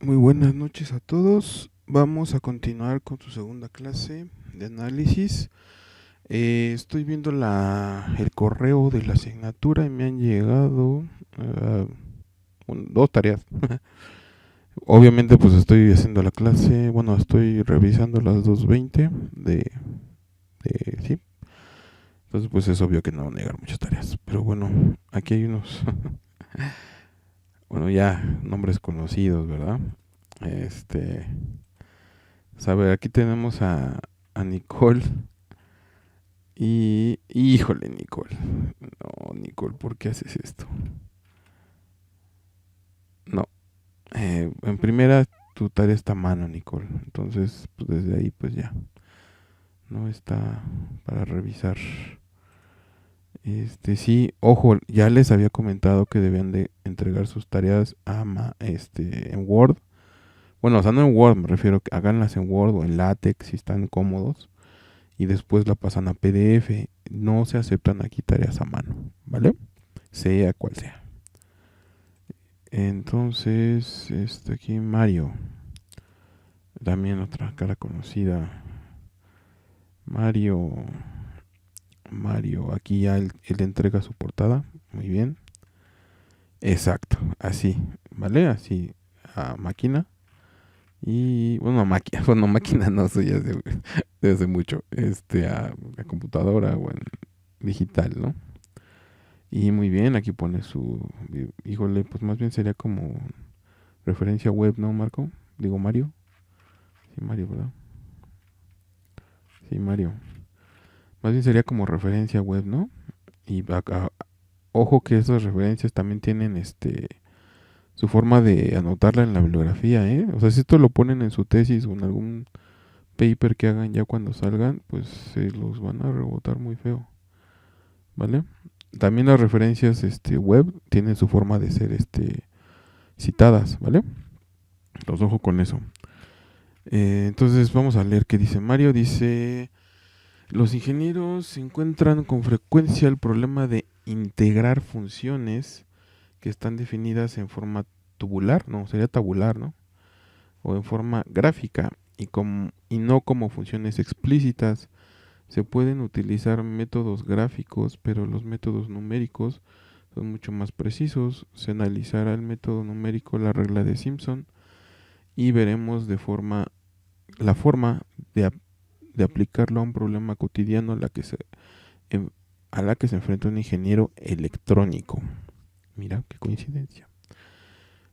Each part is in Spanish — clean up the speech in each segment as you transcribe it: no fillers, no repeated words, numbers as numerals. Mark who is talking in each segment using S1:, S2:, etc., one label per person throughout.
S1: Muy buenas noches a todos. Vamos a continuar con su segunda clase de análisis. Estoy viendo el correo de la asignatura y me han llegado ah, dos tareas. Obviamente pues estoy haciendo la clase, bueno, estoy revisando las 2:20 sí. Entonces pues es obvio que no van a negar muchas tareas. Pero bueno, aquí hay unos, bueno, ya nombres conocidos, ¿verdad? Este, a ver, aquí tenemos a Nicole. Y, híjole, Nicole. No, Nicole, ¿por qué haces esto? No. En primera, tu tarea está a mano, Nicole. Entonces, pues desde ahí, pues ya. No está para revisar. Sí, ojo, ya les había comentado que debían de entregar sus tareas en Word. Bueno, o sea, no en Word, me refiero que háganlas en Word o en LaTeX si están cómodos. Y después la pasan a PDF. No se aceptan aquí tareas a mano, ¿vale? Sea cual sea. Entonces, aquí Mario, también otra cara conocida. Mario, Mario, aquí ya él entrega su portada, muy bien. Exacto, así, ¿vale? Así, a máquina. Y, bueno, máquina, bueno, máquina no sé, ya desde mucho, a computadora o en digital, ¿no? Y muy bien, aquí pone híjole, pues más bien sería como referencia web, ¿no, Marco? Digo, Mario. Sí, Mario, ¿verdad? Sí, Mario. Más bien sería como referencia web, ¿no? Y acá, ojo que esas referencias también tienen su forma de anotarla en la bibliografía, ¿eh? O sea, si esto lo ponen en su tesis o en algún paper que hagan ya cuando salgan, pues se los van a rebotar muy feo, ¿vale? También las referencias web tienen su forma de ser citadas, ¿vale? Los ojo con eso. Entonces vamos a leer qué dice Mario. Dice: los ingenieros se encuentran con frecuencia el problema de integrar funciones que están definidas en forma tubular, no, sería tabular, ¿no? O en forma gráfica y no como funciones explícitas. Se pueden utilizar métodos gráficos, pero los métodos numéricos son mucho más precisos. Se analizará el método numérico, la regla de Simpson, y veremos la forma de, de aplicarlo a un problema cotidiano en- a la que se enfrenta un ingeniero electrónico. Mira, qué coincidencia.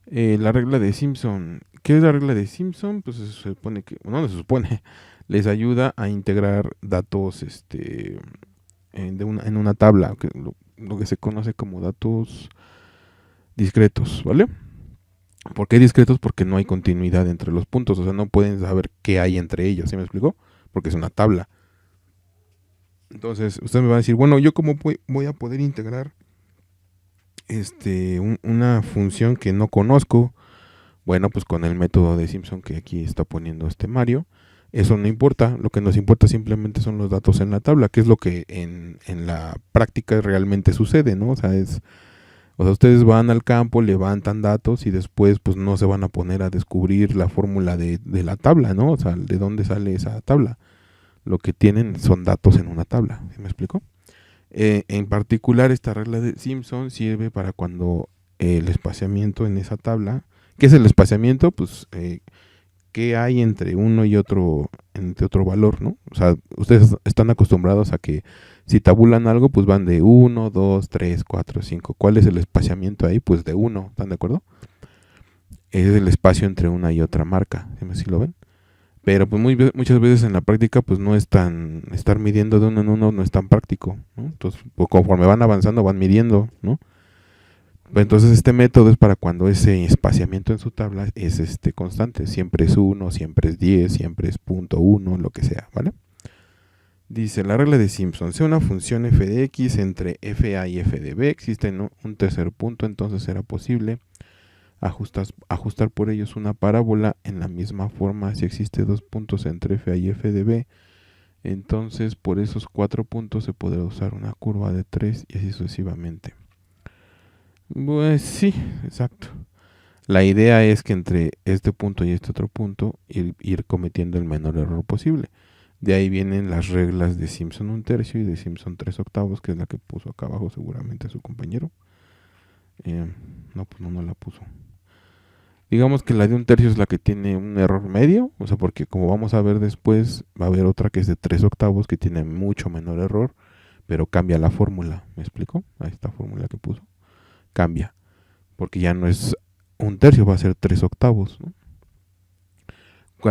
S1: La regla de Simpson. ¿Qué es la regla de Simpson? Pues se supone que, no se supone, les ayuda a integrar datos en una tabla, lo que se conoce como datos discretos, ¿vale? ¿Por qué discretos? Porque no hay continuidad entre los puntos, o sea, no pueden saber qué hay entre ellos, ¿sí me explico? Porque es una tabla. Entonces, usted me va a decir, bueno, ¿yo cómo voy a poder integrar una función que no conozco? Bueno, pues con el método de Simpson que aquí está poniendo Mario, eso no importa, lo que nos importa simplemente son los datos en la tabla, que es lo que en la práctica realmente sucede, ¿no? O sea, ustedes van al campo, levantan datos y después pues no se van a poner a descubrir la fórmula de la tabla, ¿no? O sea, de dónde sale esa tabla. Lo que tienen son datos en una tabla, ¿sí me explico? En particular, esta regla de Simpson sirve para cuando el espaciamiento en esa tabla, ¿qué es el espaciamiento? Pues, ¿qué hay entre otro valor, ¿no? O sea, ustedes están acostumbrados a que si tabulan algo, pues van de uno, 2, 3, 4, 5. ¿Cuál es el espaciamiento ahí? Pues de uno, ¿están de acuerdo? Es el espacio entre una y otra marca, ¿sí lo ven? Pero pues muchas veces en la práctica pues no es tan, estar midiendo de uno en uno no es tan práctico, ¿no? Entonces pues, conforme van avanzando van midiendo, ¿no? Entonces este método es para cuando ese espaciamiento en su tabla es constante, siempre es uno, siempre es 10, siempre es punto uno, lo que sea, ¿vale? Dice la regla de Simpson, si una función f de x entre fa y f de b existe un tercer punto, entonces será posible ajustar por ellos una parábola en la misma forma si existe dos puntos entre f y f de b. Entonces, por esos cuatro puntos se podrá usar una curva de 3 y así sucesivamente. Pues sí, exacto. La idea es que entre este punto y este otro punto ir cometiendo el menor error posible. De ahí vienen las reglas de Simpson 1/3 y de Simpson 3/8, que es la que puso acá abajo seguramente su compañero. No, pues no la puso. Digamos que la de 1/3 es la que tiene un error medio, o sea, porque como vamos a ver después, va a haber otra que es de 3/8 que tiene mucho menor error, pero cambia la fórmula. ¿Me explico? Ahí esta fórmula que puso. Cambia, porque ya no es 1/3, va a ser 3/8, ¿no?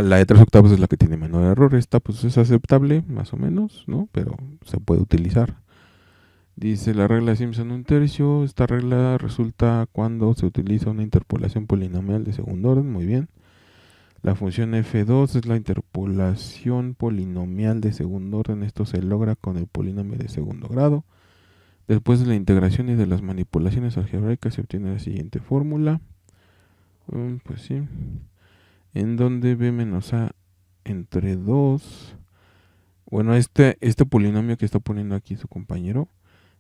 S1: La de 3/8 es la que tiene menor error. Esta pues es aceptable, más o menos, ¿no? Pero se puede utilizar. Dice la regla de Simpson 1/3. Esta regla resulta cuando se utiliza una interpolación polinomial de segundo orden. Muy bien. La función f2 es la interpolación polinomial de segundo orden. Esto se logra con el polinomio de segundo grado. Después de la integración y de las manipulaciones algebraicas se obtiene la siguiente fórmula. Pues sí. En donde b menos a entre 2. Bueno, este polinomio que está poniendo aquí su compañero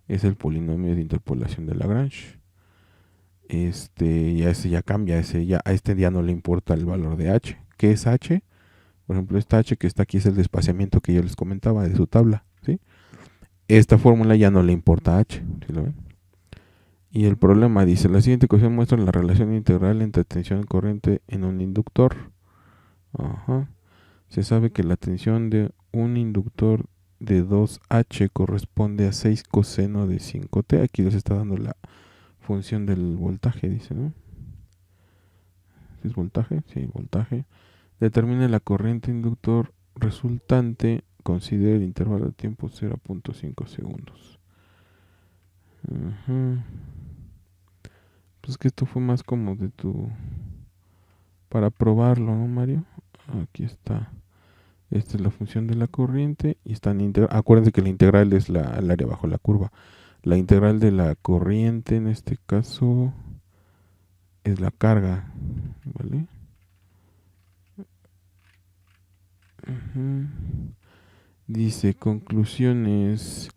S1: es el polinomio de interpolación de Lagrange. Ya cambia, a este ya no le importa el valor de h. ¿Qué es h? Por ejemplo, esta h que está aquí es el desplazamiento que yo les comentaba de su tabla, ¿sí? Esta fórmula ya no le importa h, ¿sí lo ven? Y el problema dice, la siguiente ecuación muestra la relación integral entre tensión y corriente en un inductor. Se sabe que la tensión de un inductor de 2H corresponde a 6 coseno de 5T. Aquí les está dando la función del voltaje, dice, ¿no? ¿Es voltaje? Sí, voltaje. Determine la corriente inductor resultante. Considere el intervalo de tiempo 0.5 segundos. Pues que esto fue más como de para probarlo, ¿no, Mario? Aquí está. Esta es la función de la corriente y están acuérdense que la integral es el área bajo la curva. La integral de la corriente en este caso es la carga, ¿vale? Dice, conclusiones.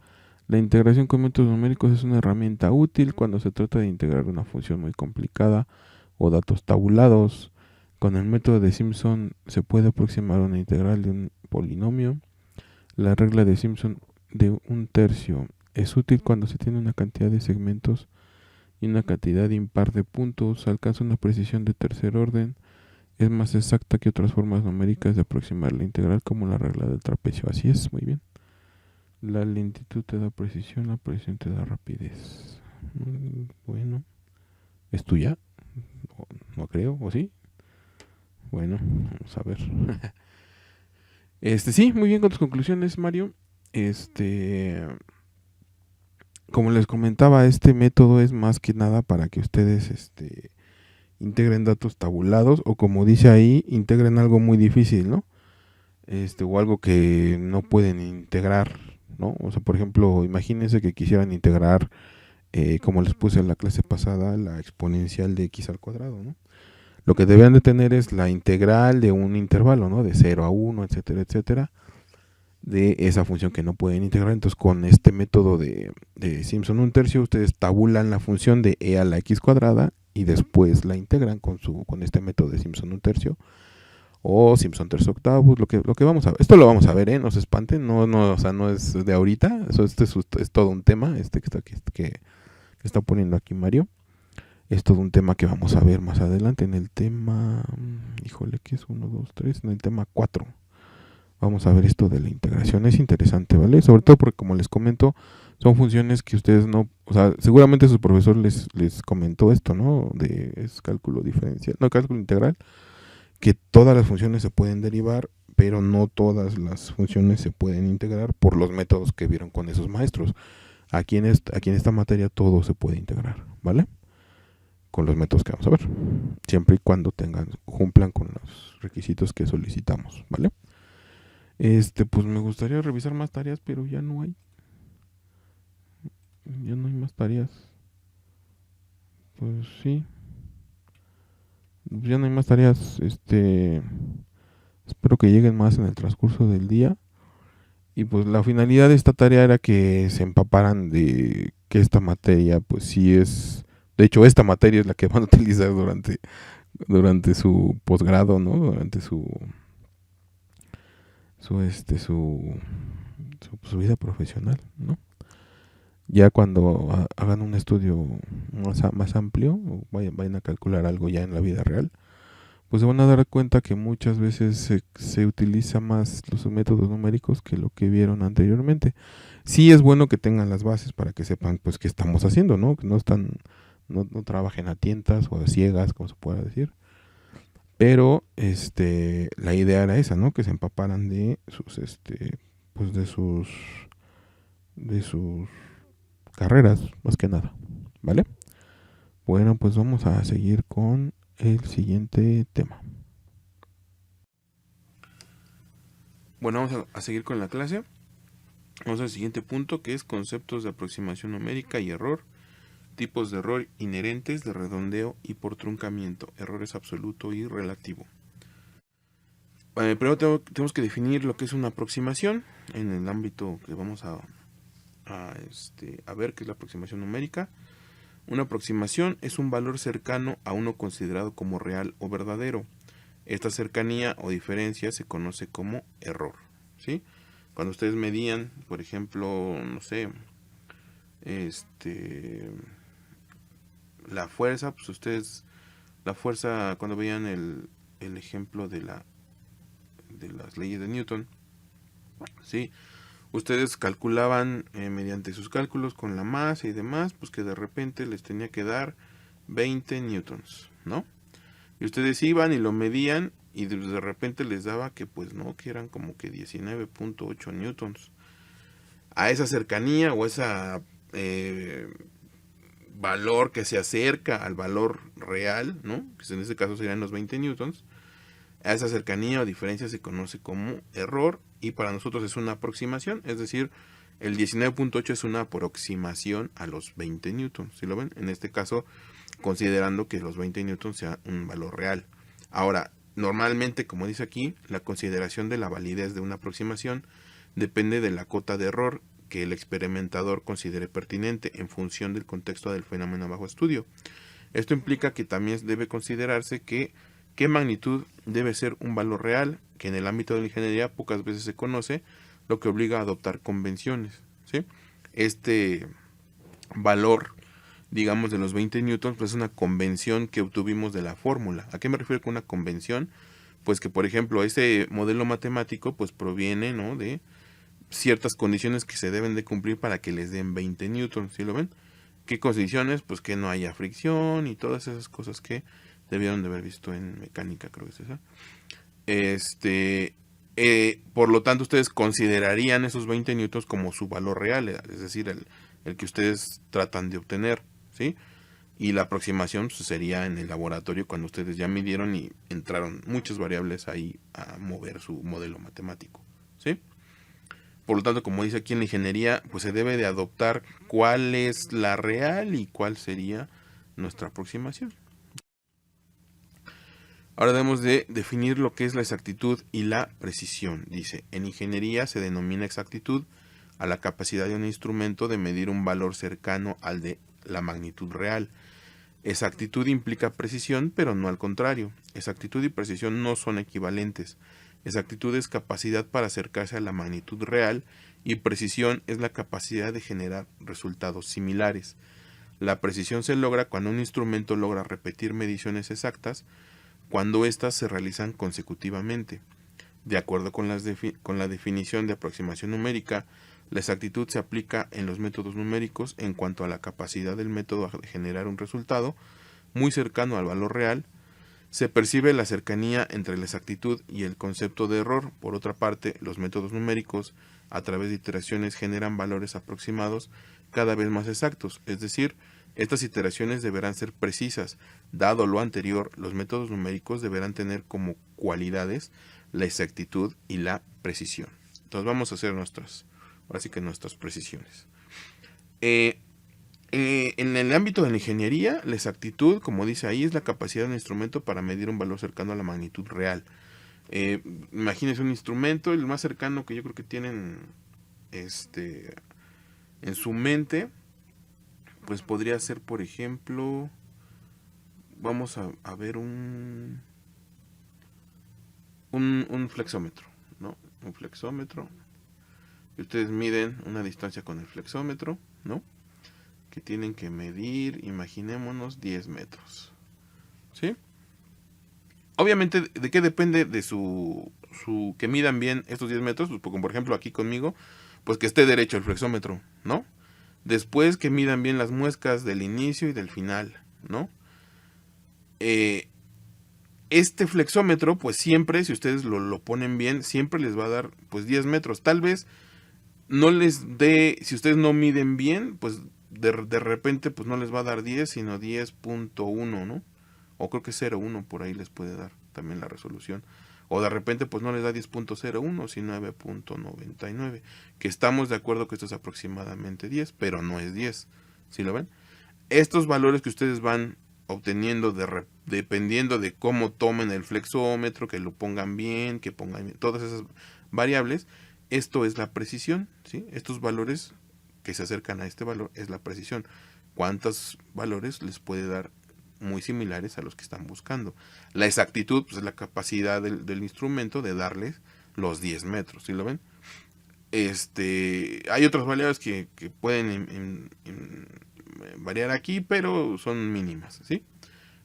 S1: La integración con métodos numéricos es una herramienta útil cuando se trata de integrar una función muy complicada o datos tabulados. Con el método de Simpson se puede aproximar una integral de un polinomio. La regla de Simpson de 1/3 es útil cuando se tiene una cantidad de segmentos y una cantidad impar de puntos. Alcanza una precisión de tercer orden. Es más exacta que otras formas numéricas de aproximar la integral, como la regla del trapecio. Así es, muy bien. La lentitud te da precisión, la precisión te da rapidez. Bueno, ¿es tuya? No creo, ¿o sí? Bueno, vamos a ver. Sí, muy bien con tus conclusiones, Mario. Como les comentaba, este método es más que nada para que ustedes integren datos tabulados, o como dice ahí, integren algo muy difícil, ¿no? O algo que no pueden integrar, ¿no? O sea, por ejemplo, imagínense que quisieran integrar, como les puse en la clase pasada, la exponencial de x al cuadrado, ¿no? Lo que deben de tener es la integral de un intervalo, ¿no? De 0 a 1, etcétera, etcétera, de esa función que no pueden integrar. Entonces, con este método de Simpson 1/3, ustedes tabulan la función de e a la x cuadrada y después la integran con este método de Simpson 1/3 o Simpson 3/8, lo que vamos a ver. Esto lo vamos a ver, no se espanten, o sea, no es de ahorita, es todo un tema, que está poniendo aquí Mario. Es todo un tema que vamos a ver más adelante en el tema, híjole, ¿qué es? 1, 2, 3, en el tema 4. Vamos a ver esto de la integración, es interesante, ¿vale? Sobre todo porque, como les comento, son funciones que ustedes no, o sea, seguramente su profesor les comentó esto, ¿no? Es cálculo diferencial, no, cálculo integral, que todas las funciones se pueden derivar, pero no todas las funciones se pueden integrar por los métodos que vieron con esos maestros. Aquí en esta materia todo se puede integrar, ¿vale? Con los métodos que vamos a ver, siempre y cuando cumplan con los requisitos que solicitamos, ¿vale? Pues me gustaría revisar más tareas, pero ya no hay más tareas. Pues sí, ya no hay más tareas. Espero que lleguen más en el transcurso del día. Y pues la finalidad de esta tarea era que se empaparan de que esta materia pues sí es De hecho, esta materia es la que van a utilizar durante su posgrado, ¿no? Durante su, este, su vida profesional, ¿no? Ya cuando hagan un estudio más amplio, o vayan a calcular algo ya en la vida real, pues se van a dar cuenta que muchas veces se utiliza más los métodos numéricos que lo que vieron anteriormente. Sí es bueno que tengan las bases para que sepan pues qué estamos haciendo, ¿no? Que no trabajen a tientas o a ciegas, como se pueda decir. Pero la idea era esa, ¿no? Que se empaparan de sus pues de sus carreras, más que nada, ¿vale? Bueno, pues vamos a seguir con el siguiente tema. Bueno, vamos a seguir con la clase. Vamos al siguiente punto, que es conceptos de aproximación numérica y error, tipos de error inherentes, de redondeo y por truncamiento, errores absoluto y relativo. Primero tenemos que definir lo que es una aproximación en el ámbito que vamos a ver, que es la aproximación numérica. Una aproximación es un valor cercano a uno considerado como real o verdadero. Esta cercanía o diferencia se conoce como error, ¿sí? Cuando ustedes medían, por ejemplo, no sé, la fuerza, pues ustedes, la fuerza, cuando veían el ejemplo de las leyes de Newton, ¿sí? Ustedes calculaban mediante sus cálculos con la masa y demás, pues que de repente les tenía que dar 20 newtons, ¿no? Y ustedes iban y lo medían y de repente les daba que pues no, que eran como que 19.8 newtons. A esa cercanía o esa valor que se acerca al valor real, ¿no? Que en este caso serían los 20 newtons. A esa cercanía o diferencia se conoce como error y para nosotros es una aproximación, es decir, el 19.8 es una aproximación a los 20 newtons, ¿sí lo ven? En este caso, considerando que los 20 newtons sea un valor real. Ahora, normalmente, como dice aquí, la consideración de la validez de una aproximación depende de la cota de error que el experimentador considere pertinente en función del contexto del fenómeno bajo estudio. Esto implica que también debe considerarse que qué magnitud debe ser un valor real, que en el ámbito de la ingeniería pocas veces se conoce, lo que obliga a adoptar convenciones, ¿sí? Este valor, digamos, de los 20 newtons, pues es una convención que obtuvimos de la fórmula. ¿A qué me refiero con una convención? Pues que, por ejemplo, ese modelo matemático pues proviene, ¿no?, de ciertas condiciones que se deben de cumplir para que les den 20 newtons, ¿sí lo ven? ¿Qué condiciones? Pues que no haya fricción y todas esas cosas que debieron de haber visto en mecánica, creo que es esa. Por lo tanto, ustedes considerarían esos 20 newtons como su valor real, es decir, el que ustedes tratan de obtener, ¿sí? Y la aproximación pues, sería en el laboratorio cuando ustedes ya midieron y entraron muchas variables ahí a mover su modelo matemático, ¿sí? Por lo tanto, como dice aquí en la ingeniería, pues se debe de adoptar cuál es la real y cuál sería nuestra aproximación. Ahora debemos de definir lo que es la exactitud y la precisión. Dice, en ingeniería se denomina exactitud a la capacidad de un instrumento de medir un valor cercano al de la magnitud real. Exactitud implica precisión, pero no al contrario. Exactitud y precisión no son equivalentes. Exactitud es capacidad para acercarse a la magnitud real y precisión es la capacidad de generar resultados similares. La precisión se logra cuando un instrumento logra repetir mediciones exactas cuando éstas se realizan consecutivamente. De acuerdo con la definición de aproximación numérica, la exactitud se aplica en los métodos numéricos en cuanto a la capacidad del método de generar un resultado muy cercano al valor real. Se percibe la cercanía entre la exactitud y el concepto de error. Por otra parte, los métodos numéricos, a través de iteraciones, generan valores aproximados cada vez más exactos, es decir, estas iteraciones deberán ser precisas. Dado lo anterior, los métodos numéricos deberán tener como cualidades la exactitud y la precisión. Entonces vamos a hacer nuestras precisiones. En el ámbito de la ingeniería, la exactitud, como dice ahí, es la capacidad de un instrumento para medir un valor cercano a la magnitud real. Imagínense un instrumento, el más cercano que yo creo que tienen en su mente, pues podría ser, por ejemplo, vamos a ver un flexómetro, ¿no? Un flexómetro. Y ustedes miden una distancia con el flexómetro, ¿no? Que tienen que medir, imaginémonos, 10 metros, ¿sí? Obviamente, ¿de qué depende de que midan bien estos 10 metros? Pues, como por ejemplo aquí conmigo, pues que esté derecho el flexómetro, ¿no? Después que midan bien las muescas del inicio y del final, ¿no? Este flexómetro, pues siempre, si ustedes lo ponen bien, siempre les va a dar pues 10 metros. Tal vez no les dé, si ustedes no miden bien, pues de repente pues no les va a dar 10, sino 10.1, ¿no? O creo que 0.1 por ahí les puede dar también la resolución. O de repente pues no les da 10.01, sino 9.99. Que estamos de acuerdo que esto es aproximadamente 10, pero no es 10. ¿Sí lo ven? Estos valores que ustedes van obteniendo dependiendo de cómo tomen el flexómetro, que lo pongan bien, que pongan bien, todas esas variables, esto es la precisión, ¿sí? Estos valores que se acercan a este valor es la precisión. ¿Cuántos valores les puede dar muy similares a los que están buscando? La exactitud, pues, es la capacidad del instrumento de darles los 10 metros, ¿sí lo ven? Hay otras variables que pueden variar aquí, pero son mínimas, ¿sí?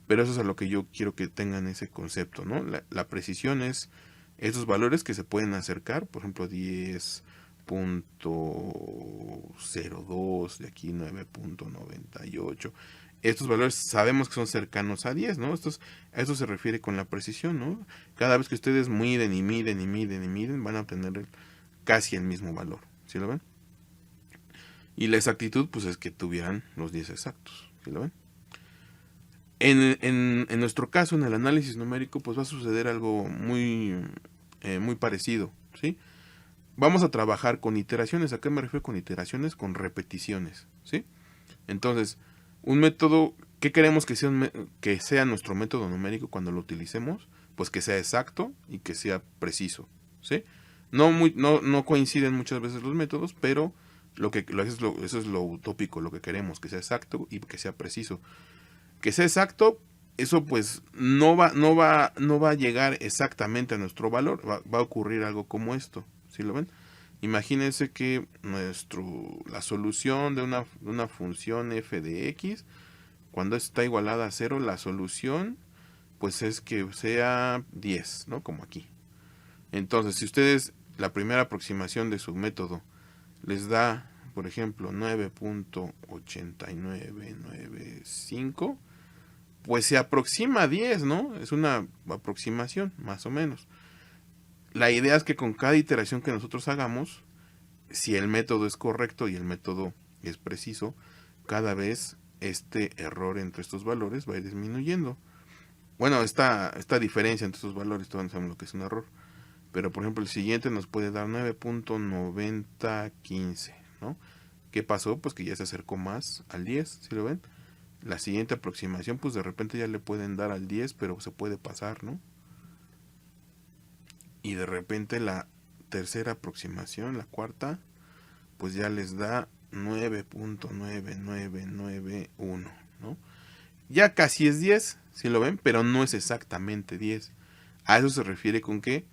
S1: Pero eso es a lo que yo quiero que tengan ese concepto, ¿no? La precisión es esos valores que se pueden acercar, por ejemplo 10.02, de aquí 9.98. Estos valores sabemos que son cercanos a 10, ¿no? A eso se refiere con la precisión, ¿no? Cada vez que ustedes miden y miden y miden y miden, van a obtener casi el mismo valor, ¿sí lo ven? Y la exactitud, pues es que tuvieran los 10 exactos, ¿sí lo ven? En nuestro caso, en el análisis numérico, pues va a suceder algo muy parecido, ¿sí? Vamos a trabajar con iteraciones. ¿A qué me refiero con iteraciones? Con repeticiones, ¿sí? Entonces, un método, ¿qué queremos que sea nuestro método numérico cuando lo utilicemos? Pues que sea exacto y que sea preciso, ¿sí? No coinciden muchas veces los métodos, pero eso es lo utópico, lo que queremos, que sea exacto y que sea preciso. Que sea exacto, eso pues no va a llegar exactamente a nuestro valor, va a ocurrir algo como esto, ¿sí lo ven? Imagínense que la solución de una función f de x, cuando está igualada a 0, la solución pues es que sea 10, ¿no? Como aquí. Entonces, si ustedes la primera aproximación de su método les da, por ejemplo, 9.8995, pues se aproxima a 10, ¿no? Es una aproximación, más o menos. La idea es que con cada iteración que nosotros hagamos, si el método es correcto y el método es preciso, cada vez este error entre estos valores va a ir disminuyendo. Bueno, esta diferencia entre estos valores, todos sabemos lo que es un error. Pero, por ejemplo, el siguiente nos puede dar 9.9015, ¿no? ¿Qué pasó? Pues que ya se acercó más al 10, ¿sí lo ven? La siguiente aproximación, pues de repente ya le pueden dar al 10, pero se puede pasar, ¿no? Y de repente la tercera aproximación, la cuarta, pues ya les da 9.9991, ¿no? Ya casi es 10, ¿sí lo ven? Pero no es exactamente 10. A eso se refiere con que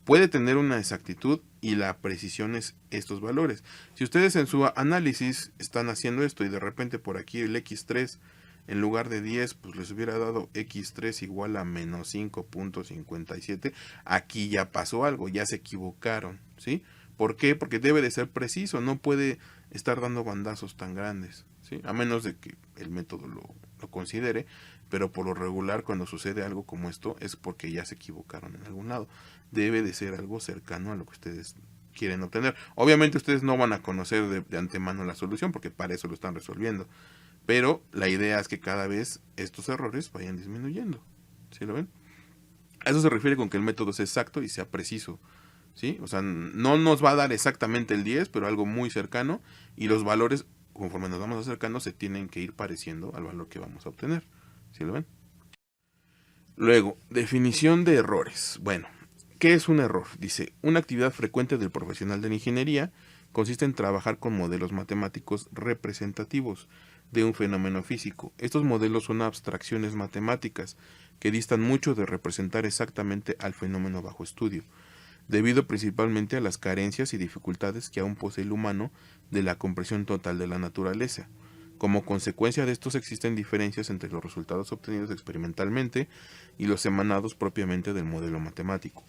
S1: puede tener una exactitud y la precisión es estos valores. Si ustedes en su análisis están haciendo esto y de repente por aquí el x3 en lugar de 10 pues les hubiera dado x3 igual a menos 5.57, aquí ya pasó algo, ya se equivocaron, ¿sí? ¿Por qué? Porque debe de ser preciso, no puede estar dando bandazos tan grandes, ¿sí? A menos de que el método lo considere, pero por lo regular cuando sucede algo como esto es porque ya se equivocaron en algún lado. Debe de ser algo cercano a lo que ustedes quieren obtener. Obviamente ustedes no van a conocer de antemano la solución porque para eso lo están resolviendo, pero la idea es que cada vez estos errores vayan disminuyendo, ¿sí lo ven? A eso se refiere con que el método sea exacto y sea preciso, ¿sí? O sea, no nos va a dar exactamente el 10, pero algo muy cercano, y los valores, conforme nos vamos acercando, se tienen que ir pareciendo al valor que vamos a obtener, ¿sí lo ven? Luego, definición de errores. Bueno, ¿qué es un error? Dice, una actividad frecuente del profesional de la ingeniería consiste en trabajar con modelos matemáticos representativos, de un fenómeno físico. Estos modelos son abstracciones matemáticas que distan mucho de representar exactamente al fenómeno bajo estudio, debido principalmente a las carencias y dificultades que aún posee el humano de la comprensión total de la naturaleza. Como consecuencia de estos existen diferencias entre los resultados obtenidos experimentalmente y los emanados propiamente del modelo matemático.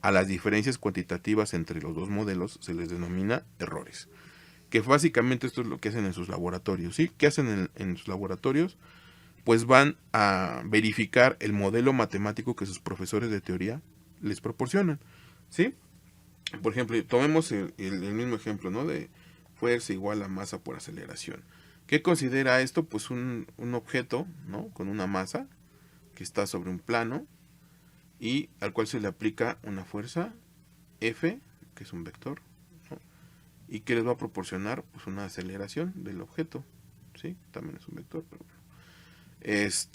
S1: A las diferencias cuantitativas entre los dos modelos se les denomina errores. Que básicamente esto es lo que hacen en sus laboratorios, ¿sí? ¿Qué hacen en sus laboratorios? Pues van a verificar el modelo matemático que sus profesores de teoría les proporcionan, ¿sí? Por ejemplo, tomemos el mismo ejemplo, ¿no? De fuerza igual a masa por aceleración. ¿Qué considera esto? Pues un objeto, ¿no? Con una masa que está sobre un plano y al cual se le aplica una fuerza F, que es un vector, ¿no? Y que les va a proporcionar pues una aceleración del objeto, ¿sí? También es un vector, pero esto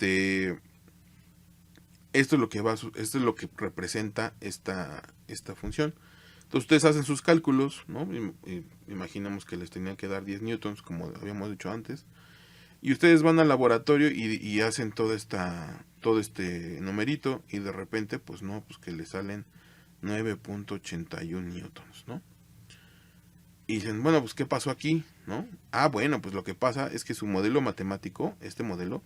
S1: es lo que esto es lo que representa esta función. Entonces ustedes hacen sus cálculos, ¿no? Imaginamos que les tenían que dar 10 newtons, como habíamos dicho antes, y ustedes van al laboratorio y hacen todo este numerito, y de repente, pues no, pues que les salen 9.81 newtons, ¿no? Y dicen, bueno, pues ¿qué pasó aquí? ¿No? Ah, bueno, pues lo que pasa es que su modelo matemático, este modelo,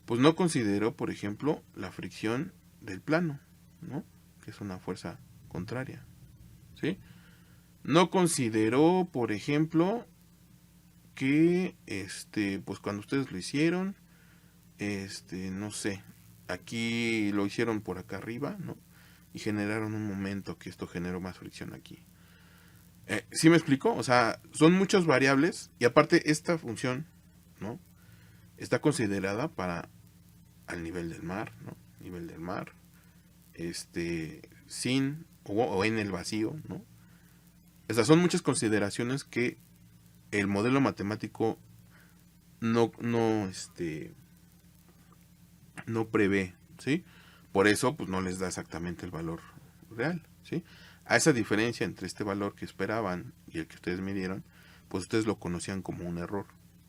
S1: pues no consideró, por ejemplo, la fricción del plano, ¿no? Que es una fuerza contraria, ¿sí? No consideró, por ejemplo, que, pues cuando ustedes lo hicieron, no sé, aquí lo hicieron por acá arriba, ¿no? Y generaron un momento que esto generó más fricción aquí. ¿Sí me explico? O sea, son muchas variables y aparte esta función, ¿no? Está considerada para al nivel del mar, ¿no? Nivel del mar, sin o en el vacío, ¿no? O sea, son muchas consideraciones que el modelo matemático no prevé, ¿sí? Por eso, pues no les da exactamente el valor real, ¿sí? A esa diferencia entre este valor que esperaban y el que ustedes midieron, pues ustedes lo conocían como un error,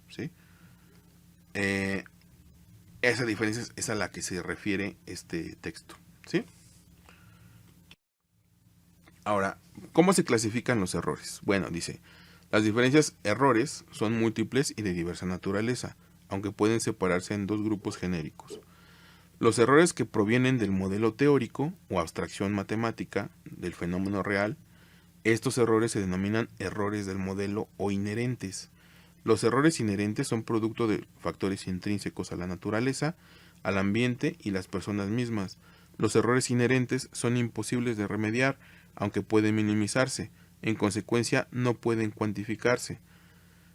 S1: ¿sí? Esa diferencia es a la que se refiere este texto, ¿sí? Ahora, ¿cómo se clasifican los errores? Bueno, dice, las diferencias errores son múltiples y de diversa naturaleza, aunque pueden separarse en dos grupos genéricos. Los errores que provienen del modelo teórico o abstracción matemática del fenómeno real, estos errores se denominan errores del modelo o inherentes. Los errores inherentes son producto de factores intrínsecos a la naturaleza, al ambiente y las personas mismas. Los errores inherentes son imposibles de remediar, aunque pueden minimizarse. En consecuencia, no pueden cuantificarse.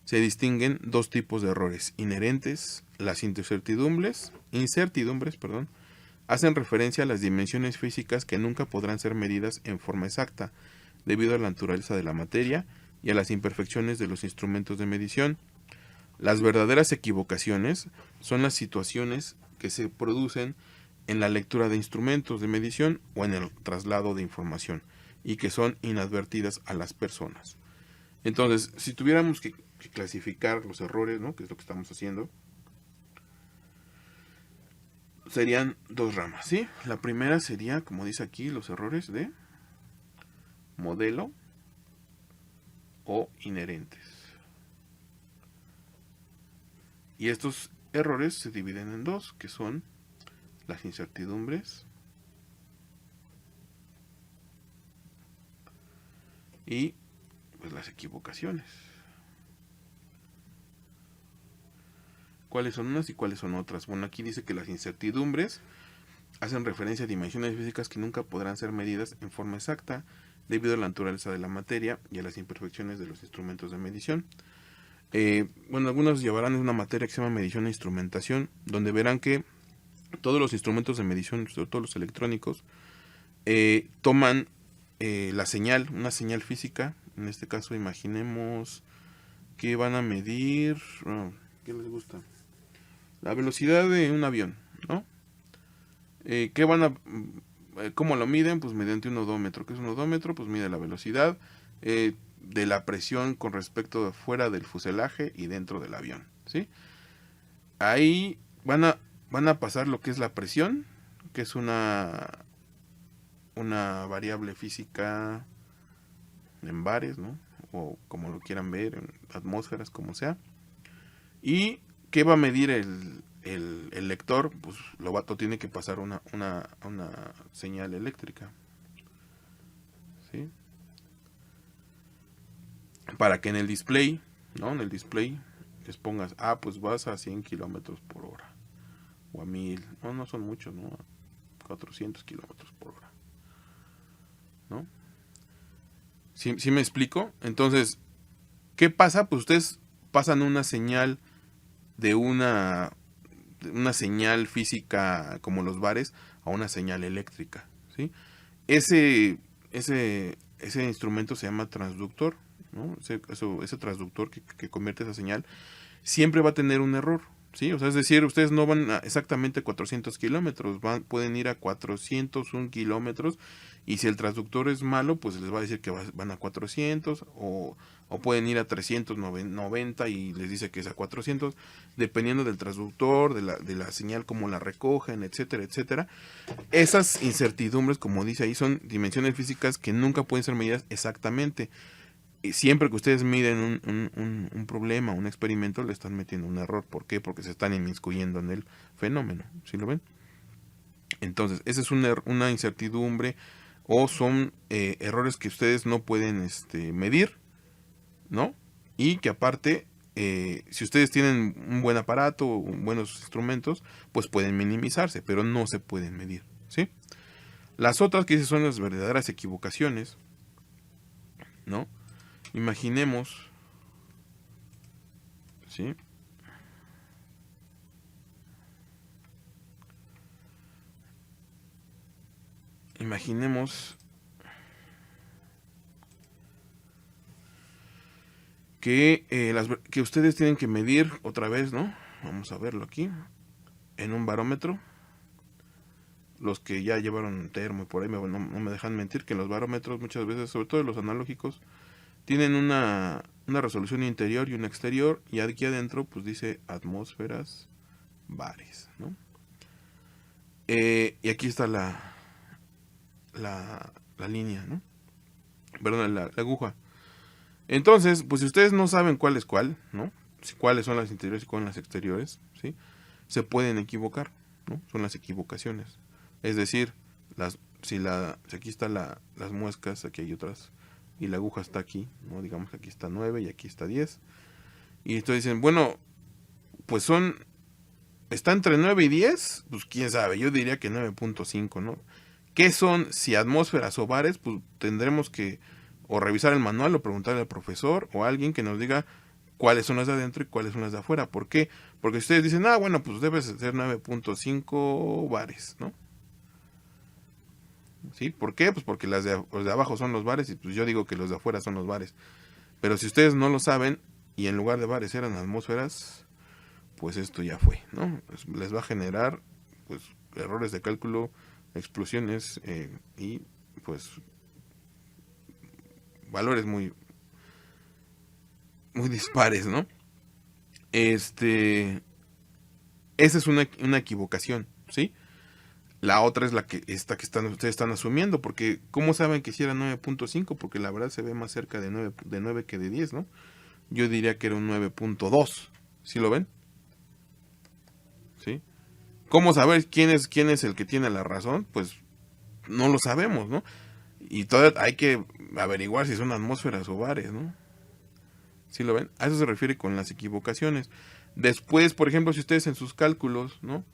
S1: Se distinguen dos tipos de errores inherentes. Las incertidumbres, hacen referencia a las dimensiones físicas que nunca podrán ser medidas en forma exacta, debido a la naturaleza de la materia y a las imperfecciones de los instrumentos de medición. Las verdaderas equivocaciones son las situaciones que se producen en la lectura de instrumentos de medición o en el traslado de información y que son inadvertidas a las personas. Entonces, si tuviéramos que clasificar los errores, ¿no? Que es lo que estamos haciendo, serían dos ramas, ¿sí? La primera sería, como dice aquí, los errores de modelo o inherentes. Y estos errores se dividen en dos, que son las incertidumbres y pues las equivocaciones. ¿Cuáles son unas y cuáles son otras? Bueno, aquí dice que las incertidumbres hacen referencia a dimensiones físicas que nunca podrán ser medidas en forma exacta debido a la naturaleza de la materia y a las imperfecciones de los instrumentos de medición. Bueno, algunos llevarán una materia que se llama medición e instrumentación, donde verán que todos los instrumentos de medición, sobre todo los electrónicos, toman la señal, una señal física. En este caso, imaginemos que van a medir, ¿qué les gusta? La velocidad de un avión, ¿no? ¿Qué van a, ¿Cómo lo miden? Pues mediante un odómetro. ¿Qué es un odómetro? Pues mide la velocidad de la presión con respecto de fuera del fuselaje y dentro del avión, ¿sí? ahí van a pasar lo que es la presión, que es una variable física en bares, ¿no? O como lo quieran ver, en atmósferas, como sea. ¿Y qué va a medir el lector? Pues lo tiene que pasar una señal eléctrica, ¿sí? Para que en el display, ¿no? En el display les pongas, pues vas a 100 kilómetros por hora. O a 1000, no son muchos, ¿no? 400 kilómetros por hora, ¿no? ¿Sí me explico? Entonces, ¿qué pasa? Pues ustedes pasan una señal de una señal física como los bares a una señal eléctrica, ¿sí? Ese instrumento se llama transductor, ¿no? Ese transductor que convierte esa señal siempre va a tener un error, ¿sí? O sea, es decir, ustedes no van a exactamente 400 kilómetros, pueden ir a 401 kilómetros, y si el transductor es malo, pues les va a decir que van a 400, o pueden ir a 390 y les dice que es a 400, dependiendo del transductor, de la señal, como la recogen, etcétera, etcétera. Esas incertidumbres, como dice ahí, son dimensiones físicas que nunca pueden ser medidas exactamente. Y siempre que ustedes miden un problema, un experimento, le están metiendo un error. ¿Por qué? Porque se están inmiscuyendo en el fenómeno. ¿Sí lo ven? Entonces, esa es una incertidumbre, o son errores que ustedes no pueden medir, ¿no? Y que aparte, si ustedes tienen un buen aparato, buenos instrumentos, pues pueden minimizarse, pero no se pueden medir, ¿sí? Las otras que son las verdaderas equivocaciones, ¿no? Imaginemos, ¿sí? Imaginemos que, que ustedes tienen que medir otra vez, ¿no? Vamos a verlo aquí, en un barómetro. Los que ya llevaron un termo y por ahí no me dejan mentir que los barómetros muchas veces, sobre todo los analógicos, tienen una resolución interior y una exterior, y aquí adentro pues dice atmósferas bares, ¿no? Y aquí está la línea, ¿no? Perdón, la aguja. Entonces, pues si ustedes no saben cuál es cuál, ¿no? Cuáles son las interiores y cuáles son las exteriores, ¿sí? Se pueden equivocar, ¿no? Son las equivocaciones. Es decir, si aquí están las muescas, aquí hay otras, y la aguja está aquí, ¿no? Digamos que aquí está 9 y aquí está 10. Y entonces dicen, bueno, pues está entre 9 y 10, pues quién sabe, yo diría que 9.5, ¿no? ¿Qué son? Si atmósferas o bares, pues tendremos que o revisar el manual o preguntarle al profesor o a alguien que nos diga cuáles son las de adentro y cuáles son las de afuera. ¿Por qué? Porque ustedes dicen, bueno, pues debe ser 9.5 bares, ¿no? ¿Sí? ¿Por qué? Pues porque los de abajo son los bares y pues yo digo que los de afuera son los bares. Pero si ustedes no lo saben y en lugar de bares eran atmósferas, pues esto ya fue, ¿no? Pues les va a generar pues errores de cálculo, explosiones y pues valores muy dispares, ¿no? Esa es una equivocación, ¿sí? La otra es ustedes están asumiendo, porque ¿cómo saben que si era 9.5? Porque la verdad se ve más cerca de 9 que de 10, ¿no? Yo diría que era un 9.2, ¿sí lo ven? ¿Sí? ¿Cómo saber quién es el que tiene la razón? Pues no lo sabemos, ¿no? Y todavía hay que averiguar si son atmósferas o bares, ¿no? ¿Sí lo ven? A eso se refiere con las equivocaciones. Después, por ejemplo, si ustedes en sus cálculos, ¿no?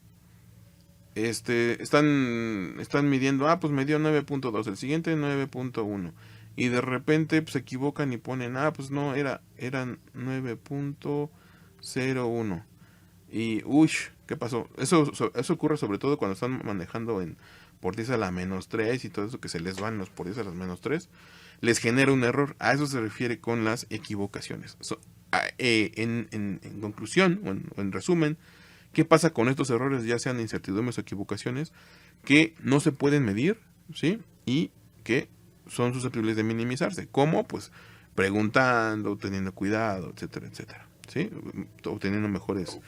S1: Están midiendo, pues me dio 9.2, el siguiente 9.1. Y de repente pues, se equivocan y ponen, pues no, eran 9.01. Y, ¿qué pasó? Eso ocurre sobre todo cuando están manejando por 10 a la -3 y todo eso, que se les van los por 10 a las -3. Les genera un error. A eso se refiere con las equivocaciones. En conclusión, o en resumen, ¿qué pasa con estos errores, ya sean incertidumbres o equivocaciones, que no se pueden medir, ¿sí? Y que son susceptibles de minimizarse? ¿Cómo? Pues preguntando, teniendo cuidado, etcétera, etcétera. ¿sí? Obteniendo mejores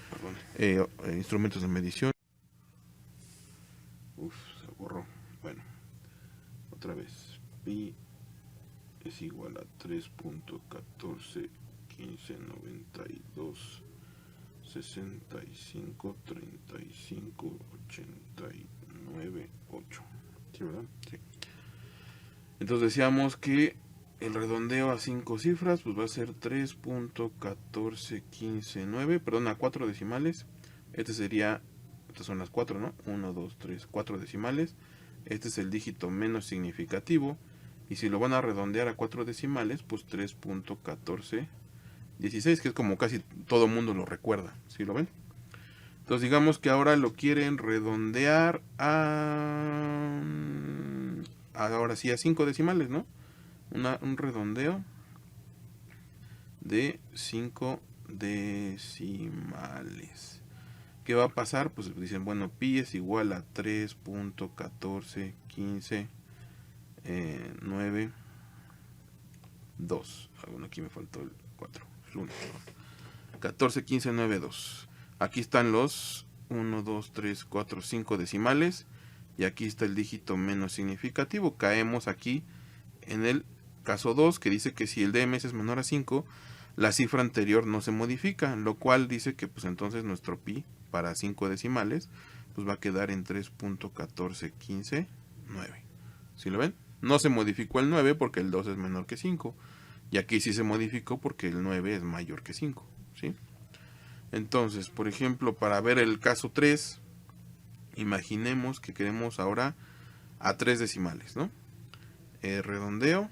S1: instrumentos de medición. Se borró. Bueno, otra vez. Pi es igual a 3.141592 65 35 89 8. ¿Sí, verdad? Sí. Entonces decíamos que el redondeo a 5 cifras pues va a ser 3.14159, perdón, a 4 decimales. Estas son las 4, ¿no? 1, 2, 3, 4 decimales. Este es el dígito menos significativo. Y si lo van a redondear a 4 decimales, pues 3.1416, que es como casi todo mundo lo recuerda. ¿Sí lo ven? Entonces digamos que ahora lo quieren redondear ahora sí a 5 decimales, ¿no? Un redondeo de 5 decimales. ¿Qué va a pasar? Pues dicen, bueno, pi es igual a 3.1415 9 2. Bueno, aquí me faltó el 4, el 1. 14, 15, 9, 2. Aquí están los 1, 2, 3, 4, 5 decimales. Y aquí está el dígito menos significativo. Caemos aquí en el caso 2, que dice que si el DMS es menor a 5, la cifra anterior no se modifica. Lo cual dice que pues entonces nuestro pi para 5 decimales pues va a quedar en 3.1415 9. ¿Sí lo ven? No se modificó el 9 porque el 2 es menor que 5. Y aquí sí se modificó porque el 9 es mayor que 5. ¿Sí? Entonces, por ejemplo, para ver el caso 3, imaginemos que queremos ahora a 3 decimales, ¿no? Redondeo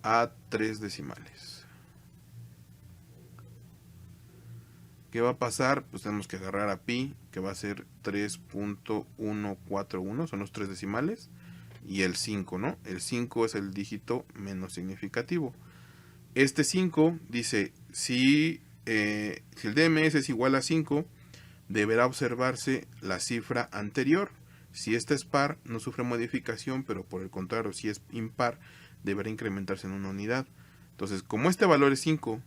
S1: a 3 decimales. ¿Qué va a pasar? Pues tenemos que agarrar a pi, que va a ser 3.141, son los 3 decimales, y el 5, ¿no? El 5 es el dígito menos significativo. Este 5 dice, si el DMS es igual a 5, deberá observarse la cifra anterior. Si esta es par, no sufre modificación, pero por el contrario, si es impar, deberá incrementarse en una unidad. Entonces, como este valor es 5,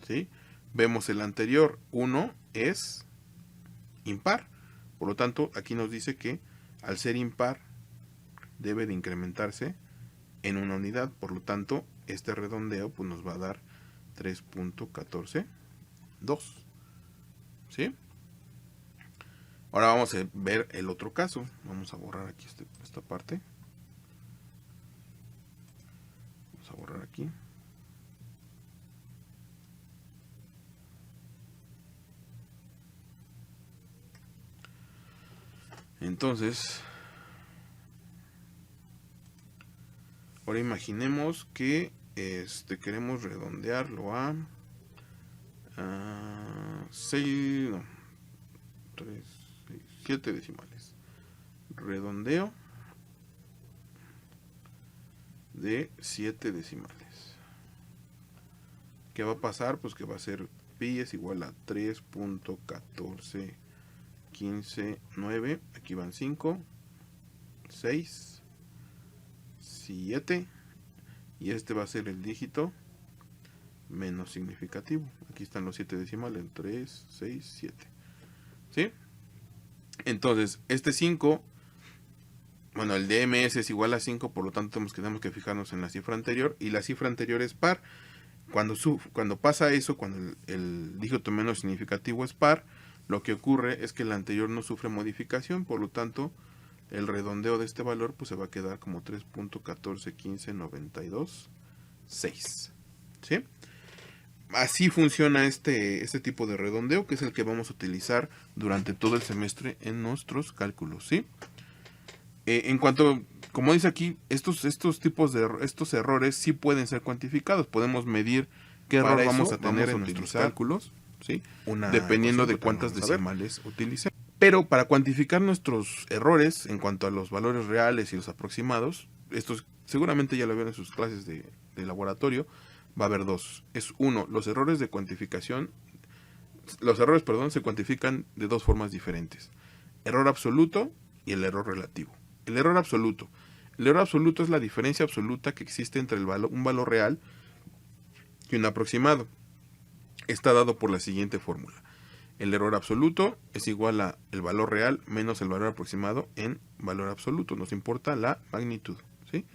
S1: ¿sí? Vemos el anterior, 1 es impar. Por lo tanto, aquí nos dice que al ser impar, debe de incrementarse en una unidad. Por lo tanto, este redondeo pues, nos va a dar 3.142. ¿Sí? Ahora vamos a ver el otro caso. Vamos a borrar aquí esta parte. Vamos a borrar aquí. Entonces, ahora imaginemos que queremos redondearlo a 6, no, 3, 6, 7 decimales. Redondeo de 7 decimales. ¿Qué va a pasar? Pues que va a ser pi es igual a 3.1415 9. Aquí van 5, 6, 7. Y este va a ser el dígito menos significativo. Aquí están los 7 decimales. 3, 6, 7. ¿Sí? Entonces, este 5, bueno, el DMS es igual a 5, por lo tanto tenemos que fijarnos en la cifra anterior. Y la cifra anterior es par. Cuando pasa eso, cuando el dígito menos significativo es par, lo que ocurre es que el anterior no sufre modificación, por lo tanto, el redondeo de este valor pues se va a quedar como 3.141592.6. ¿Sí? Así funciona este tipo de redondeo, que es el que vamos a utilizar durante todo el semestre en nuestros cálculos. ¿Sí? En cuanto, como dice aquí, estos errores sí pueden ser cuantificados. Podemos medir qué error vamos a tener en nuestros cálculos, ¿sí? Dependiendo de cuántas decimales utilicemos. Pero para cuantificar nuestros errores en cuanto a los valores reales y los aproximados, estos seguramente ya lo vieron en sus clases de laboratorio, va a haber dos. Es uno, los errores de cuantificación. Los errores, se cuantifican de dos formas diferentes. Error absoluto y el error relativo. El error absoluto. El error absoluto es la diferencia absoluta que existe entre un valor real y un aproximado. Está dado por la siguiente fórmula. El error absoluto es igual a el valor real menos el valor aproximado en valor absoluto. Nos importa la magnitud, ¿sí?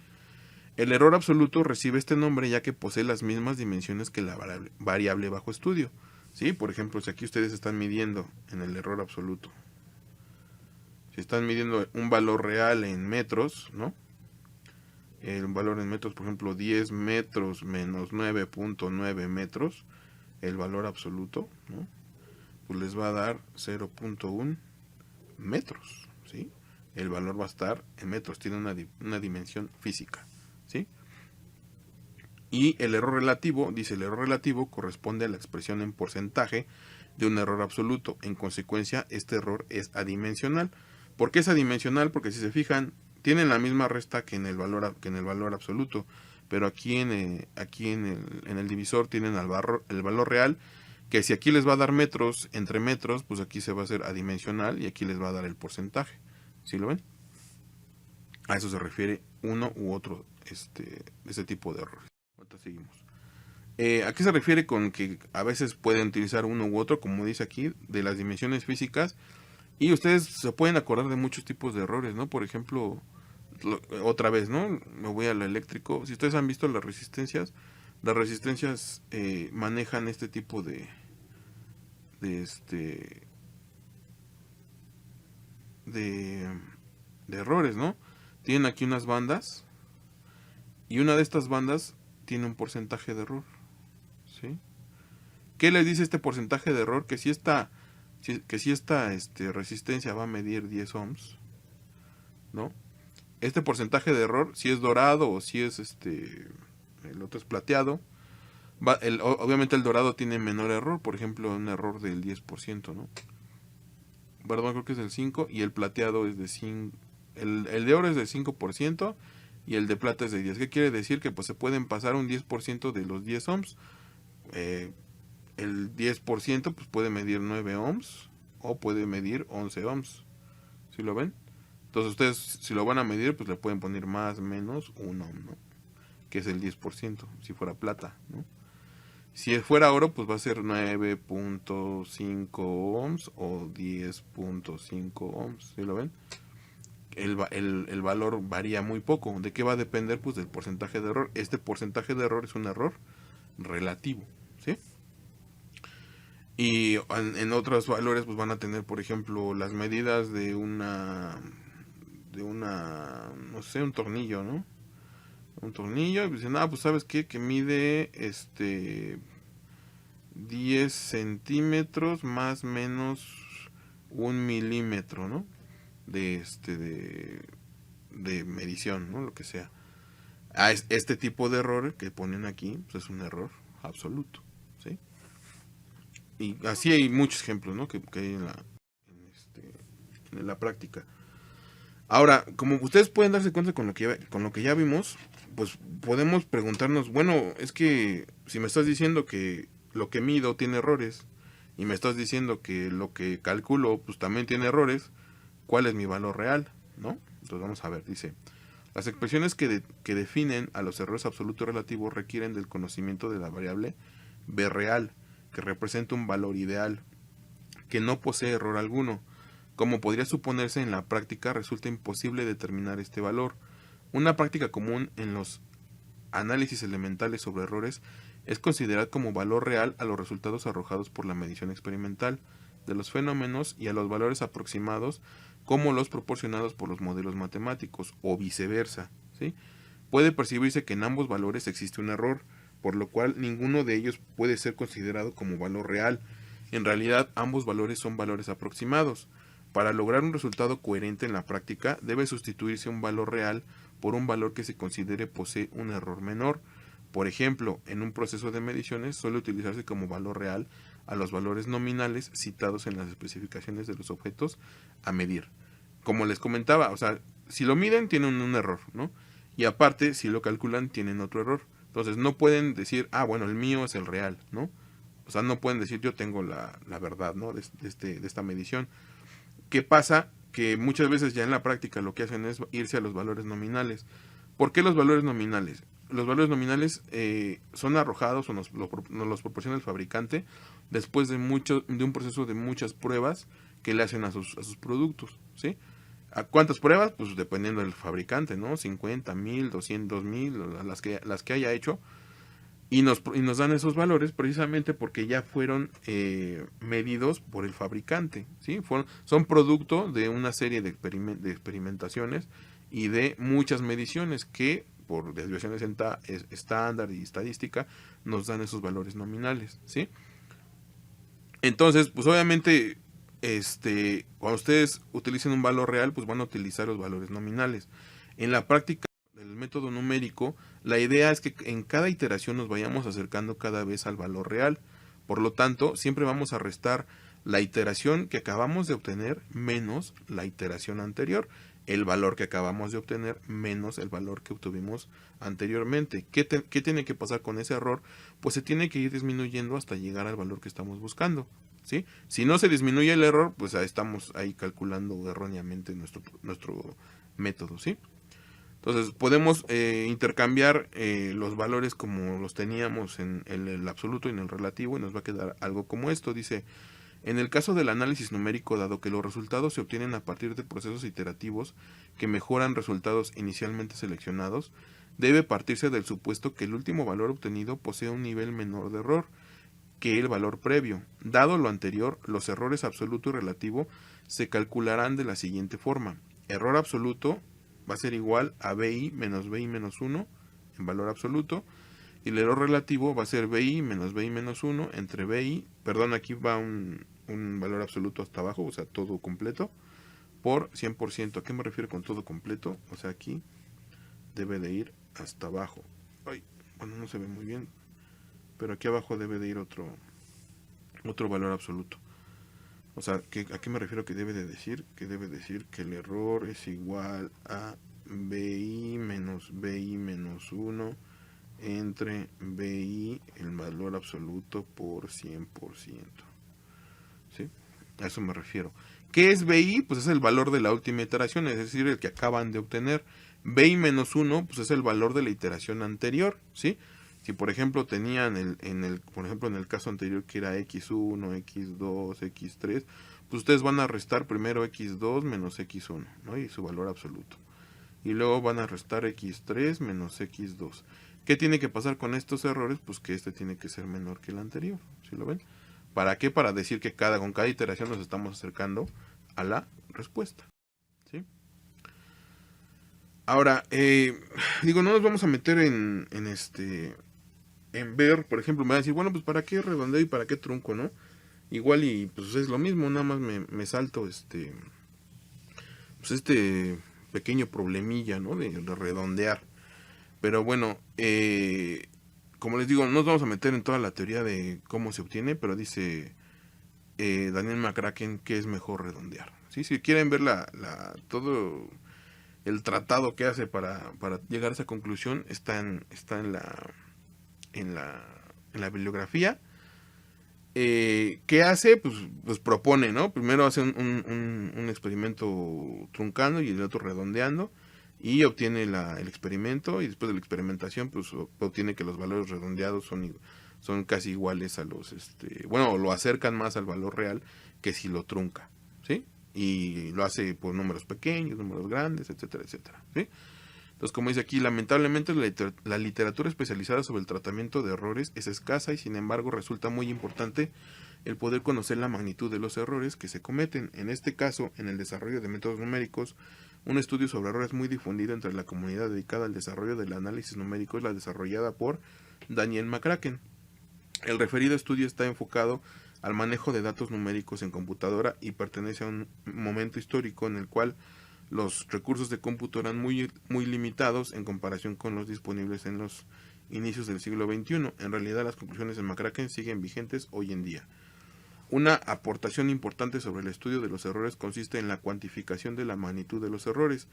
S1: El error absoluto recibe este nombre ya que posee las mismas dimensiones que la variable bajo estudio, ¿sí? Por ejemplo, si aquí ustedes están midiendo en el error absoluto, si están midiendo un valor real en metros, ¿no? El valor en metros, por ejemplo, 10 metros menos 9.9 metros, el valor absoluto, ¿no? Pues les va a dar 0.1 metros, ¿sí? El valor va a estar en metros, tiene una dimensión física, ¿sí? Y el error relativo, dice el error relativo corresponde a la expresión en porcentaje de un error absoluto. En consecuencia, este error es adimensional. ¿Por qué es adimensional? Porque si se fijan, tienen la misma resta que en el valor absoluto, pero aquí en el divisor tienen el valor real, que si aquí les va a dar metros entre metros, pues aquí se va a hacer adimensional y aquí les va a dar el porcentaje. ¿Sí lo ven? A eso se refiere uno u otro ese tipo de errores. Ahorita seguimos. ¿A qué se refiere con que a veces pueden utilizar uno u otro, como dice aquí, de las dimensiones físicas? Y ustedes se pueden acordar de muchos tipos de errores, ¿no? Por ejemplo, otra vez, ¿no? Me voy a lo eléctrico. Si ustedes han visto las resistencias manejan este tipo de errores, ¿no? Tienen aquí unas bandas y una de estas bandas tiene un porcentaje de error, ¿sí? ¿Qué les dice este porcentaje de error? Que si esta resistencia va a medir 10 ohms, ¿no? Este porcentaje de error, si es dorado o si es el otro es plateado, obviamente el dorado tiene menor error, por ejemplo, un error del 10%, ¿no? Perdón, creo que es del 5%, y el plateado es de 5%, el de oro es del 5% y el de plata es de 10%. ¿Qué quiere decir? Que pues se pueden pasar un 10% de los 10 ohms. El 10% pues puede medir 9 ohms o puede medir 11 ohms. ¿Sí lo ven? Entonces ustedes, si lo van a medir, pues le pueden poner más, menos, 1 ohm, ¿no? Que es el 10%, si fuera plata, ¿no? Si fuera oro, pues va a ser 9.5 ohms o 10.5 ohms. ¿Sí lo ven? El valor varía muy poco. ¿De qué va a depender? Pues del porcentaje de error. Este porcentaje de error es un error relativo, ¿sí? Y en otros valores pues van a tener, por ejemplo, las medidas de una no sé, un tornillo, ¿no? Un tornillo, y dicen, pues sabes qué, que mide 10 centímetros más menos 1 milímetro, ¿no? De medición, ¿no? Lo que sea. Este tipo de error que ponen aquí pues es un error absoluto, ¿sí? Y así hay muchos ejemplos, ¿no? que hay en la práctica. Ahora, como ustedes pueden darse cuenta con lo que ya vimos, pues podemos preguntarnos, bueno, es que si me estás diciendo que lo que mido tiene errores y me estás diciendo que lo que calculo pues también tiene errores, ¿cuál es mi valor real? ¿No? Entonces vamos a ver, dice, las expresiones que definen a los errores absolutos relativos requieren del conocimiento de la variable B real, que representa un valor ideal, que no posee error alguno. Como podría suponerse, en la práctica resulta imposible determinar este valor. Una práctica común en los análisis elementales sobre errores es considerar como valor real a los resultados arrojados por la medición experimental de los fenómenos y a los valores aproximados como los proporcionados por los modelos matemáticos, o viceversa, ¿sí? Puede percibirse que en ambos valores existe un error, por lo cual ninguno de ellos puede ser considerado como valor real. En realidad, ambos valores son valores aproximados. Para lograr un resultado coherente en la práctica, debe sustituirse un valor real por un valor que se considere posee un error menor. Por ejemplo, en un proceso de mediciones suele utilizarse como valor real a los valores nominales citados en las especificaciones de los objetos a medir. Como les comentaba, o sea, si lo miden tienen un error, ¿no? Y aparte, si lo calculan tienen otro error. Entonces no pueden decir, bueno, el mío es el real, ¿no? O sea, no pueden decir yo tengo la verdad, ¿no? De esta medición. ¿Qué pasa? Que muchas veces ya en la práctica lo que hacen es irse a los valores nominales. ¿Por qué los valores nominales? los valores nominales son arrojados o nos los proporciona el fabricante después de un proceso de muchas pruebas que le hacen a sus productos, ¿sí? ¿A cuántas pruebas? Pues dependiendo del fabricante, ¿no? 50, 1000, 200, 1000, las que haya hecho. Y nos dan esos valores precisamente porque ya fueron medidos por el fabricante, ¿sí? Son producto de una serie de experimentaciones y de muchas mediciones que por desviaciones estándar y estadística nos dan esos valores nominales, ¿sí? Entonces, pues obviamente, cuando ustedes utilicen un valor real, pues van a utilizar los valores nominales. En la práctica del método numérico, la idea es que en cada iteración nos vayamos acercando cada vez al valor real. Por lo tanto, siempre vamos a restar la iteración que acabamos de obtener menos la iteración anterior, el valor que acabamos de obtener menos el valor que obtuvimos anteriormente. ¿Qué tiene que pasar con ese error? Pues se tiene que ir disminuyendo hasta llegar al valor que estamos buscando, ¿sí? Si no se disminuye el error, pues estamos ahí calculando erróneamente nuestro método, ¿sí? Entonces podemos intercambiar los valores como los teníamos en el absoluto y en el relativo y nos va a quedar algo como esto. Dice, en el caso del análisis numérico, dado que los resultados se obtienen a partir de procesos iterativos que mejoran resultados inicialmente seleccionados, debe partirse del supuesto que el último valor obtenido posee un nivel menor de error que el valor previo. Dado lo anterior, los errores absoluto y relativo se calcularán de la siguiente forma. Error absoluto va a ser igual a BI menos BI menos 1 en valor absoluto, y el error relativo va a ser BI menos BI menos 1 entre BI, perdón, aquí va un valor absoluto hasta abajo, o sea, todo completo, por 100%. ¿A qué me refiero con todo completo? O sea, aquí debe de ir hasta abajo. Ay, bueno, no se ve muy bien, pero aquí abajo debe de ir otro valor absoluto. O sea, ¿a qué me refiero que debe de decir? Que debe decir que el error es igual a BI menos 1 entre BI, el valor absoluto, por 100%. ¿Sí? A eso me refiero. ¿Qué es BI? Pues es el valor de la última iteración, es decir, el que acaban de obtener. BI menos 1, pues es el valor de la iteración anterior, ¿sí? Si por ejemplo tenían por ejemplo en el caso anterior que era x1, x2, x3, pues ustedes van a restar primero x2 menos x1, ¿no? Y su valor absoluto. Y luego van a restar x3 menos x2. ¿Qué tiene que pasar con estos errores? Pues que este tiene que ser menor que el anterior, ¿sí lo ven? ¿Para qué? Para decir que con cada iteración nos estamos acercando a la respuesta, ¿sí? Ahora, no nos vamos a meter en ver, por ejemplo, me van a decir, bueno, pues ¿para qué redondeo y para qué trunco, no? Igual y pues es lo mismo, nada más me salto pues pequeño problemilla, ¿no? De redondear. Pero bueno, como les digo, no nos vamos a meter en toda la teoría de cómo se obtiene, pero dice Daniel McCracken que es mejor redondear. ¿Sí? Si quieren ver todo el tratado que hace para llegar a esa conclusión, está en la bibliografía. ¿Qué hace? Pues propone, ¿no? Primero hace un experimento truncando y el otro redondeando, y obtiene el experimento, y después de la experimentación pues obtiene que los valores redondeados son casi iguales a bueno, lo acercan más al valor real que si lo trunca, ¿sí? Y lo hace por números pequeños, números grandes, etcétera, etcétera, ¿sí? Entonces, como dice aquí, lamentablemente la literatura especializada sobre el tratamiento de errores es escasa y sin embargo resulta muy importante el poder conocer la magnitud de los errores que se cometen. En este caso, en el desarrollo de métodos numéricos, un estudio sobre errores muy difundido entre la comunidad dedicada al desarrollo del análisis numérico es la desarrollada por Daniel McCracken. El referido estudio está enfocado al manejo de datos numéricos en computadora y pertenece a un momento histórico en el cual los recursos de cómputo eran muy limitados en comparación con los disponibles en los inicios del siglo XXI. En realidad, las conclusiones de McCracken siguen vigentes hoy en día. Una aportación importante sobre el estudio de los errores consiste en la cuantificación de la magnitud de los errores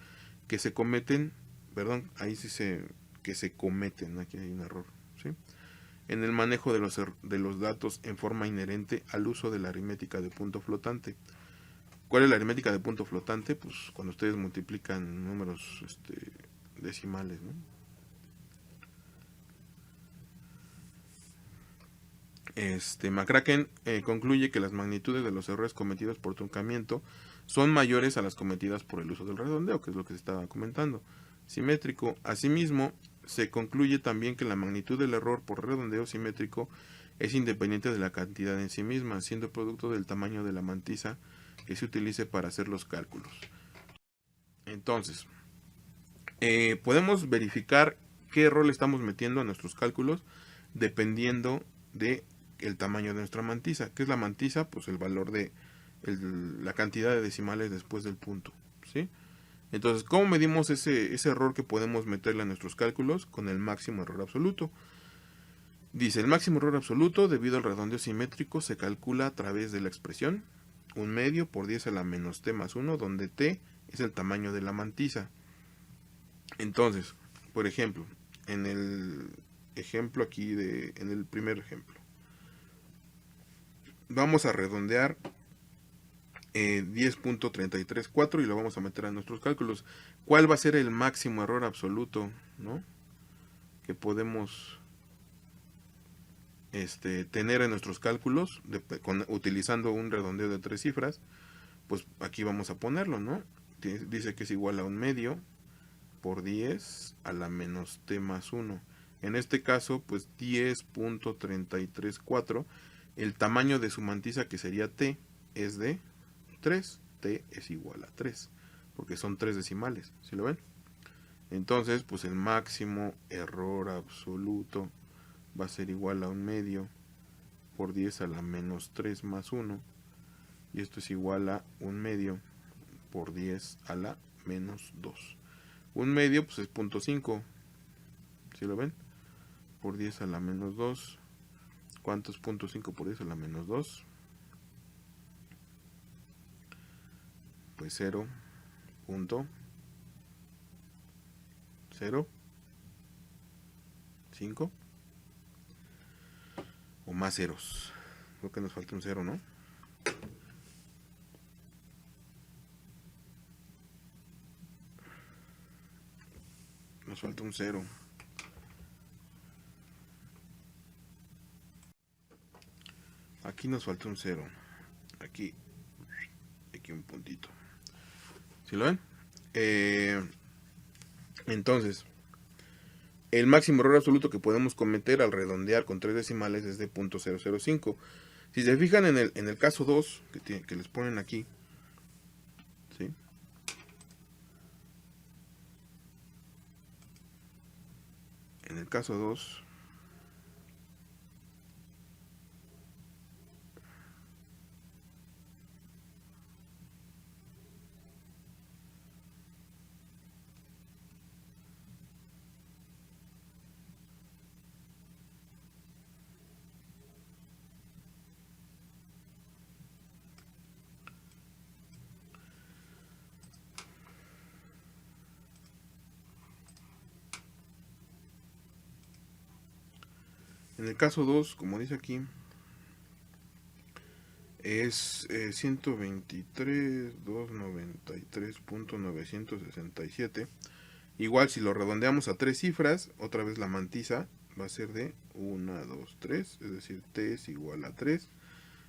S1: que se cometen, que se cometen, aquí hay un error, ¿sí? En el manejo de los datos en forma inherente al uso de la aritmética de punto flotante. ¿Cuál es la aritmética de punto flotante? Pues cuando ustedes multiplican números decimales, ¿no? McCracken concluye que las magnitudes de los errores cometidos por truncamiento son mayores a las cometidas por el uso del redondeo, que es lo que se estaba comentando. Simétrico. Asimismo, se concluye también que la magnitud del error por redondeo simétrico es independiente de la cantidad en sí misma, siendo producto del tamaño de la mantisa que se utilice para hacer los cálculos. Entonces, podemos verificar qué error le estamos metiendo a nuestros cálculos dependiendo de el tamaño de nuestra mantisa. ¿Qué es la mantisa? Pues el valor de la cantidad de decimales después del punto, ¿sí? Entonces, ¿cómo medimos ese error que podemos meterle a nuestros cálculos? Con el máximo error absoluto. Dice, el máximo error absoluto debido al redondeo simétrico se calcula a través de la expresión 1/2 por 10 a la menos t más 1, donde t es el tamaño de la mantisa. Entonces, por ejemplo, en el ejemplo aquí, en el primer ejemplo, vamos a redondear 10.334 y lo vamos a meter a nuestros cálculos. ¿Cuál va a ser el máximo error absoluto, ¿no?, que podemos tener en nuestros cálculos utilizando un redondeo de 3 cifras? Pues aquí vamos a ponerlo, ¿no? Dice que es igual a 1/2 por 10 a la menos t más 1. En este caso, pues 10.334, el tamaño de su mantisa, que sería t, es de 3. T es igual a 3, porque son 3 decimales, ¿sí lo ven? Entonces, pues el máximo error absoluto va a ser igual a 1/2 por 10 a la menos 3 más 1. Y esto es igual a 1/2 por 10 a la menos 2. 1/2 pues es 0.5, ¿sí lo ven? Por 10 a la menos 2. ¿Cuánto es 0.5 por 10 a la menos 2? Pues 0.05 o más ceros. Creo que nos falta un 0, ¿no? Nos falta un 0. Aquí nos falta un 0. Aquí un puntito. ¿Sí lo ven? Entonces, el máximo error absoluto que podemos cometer al redondear con 3 decimales es de 0.005. Si se fijan en el caso 2, que les ponen aquí, ¿sí?, en el caso 2, como dice aquí, es 123.293.967. Igual, si lo redondeamos a 3 cifras, otra vez la mantisa va a ser de 1, 2, 3, es decir, t es igual a 3.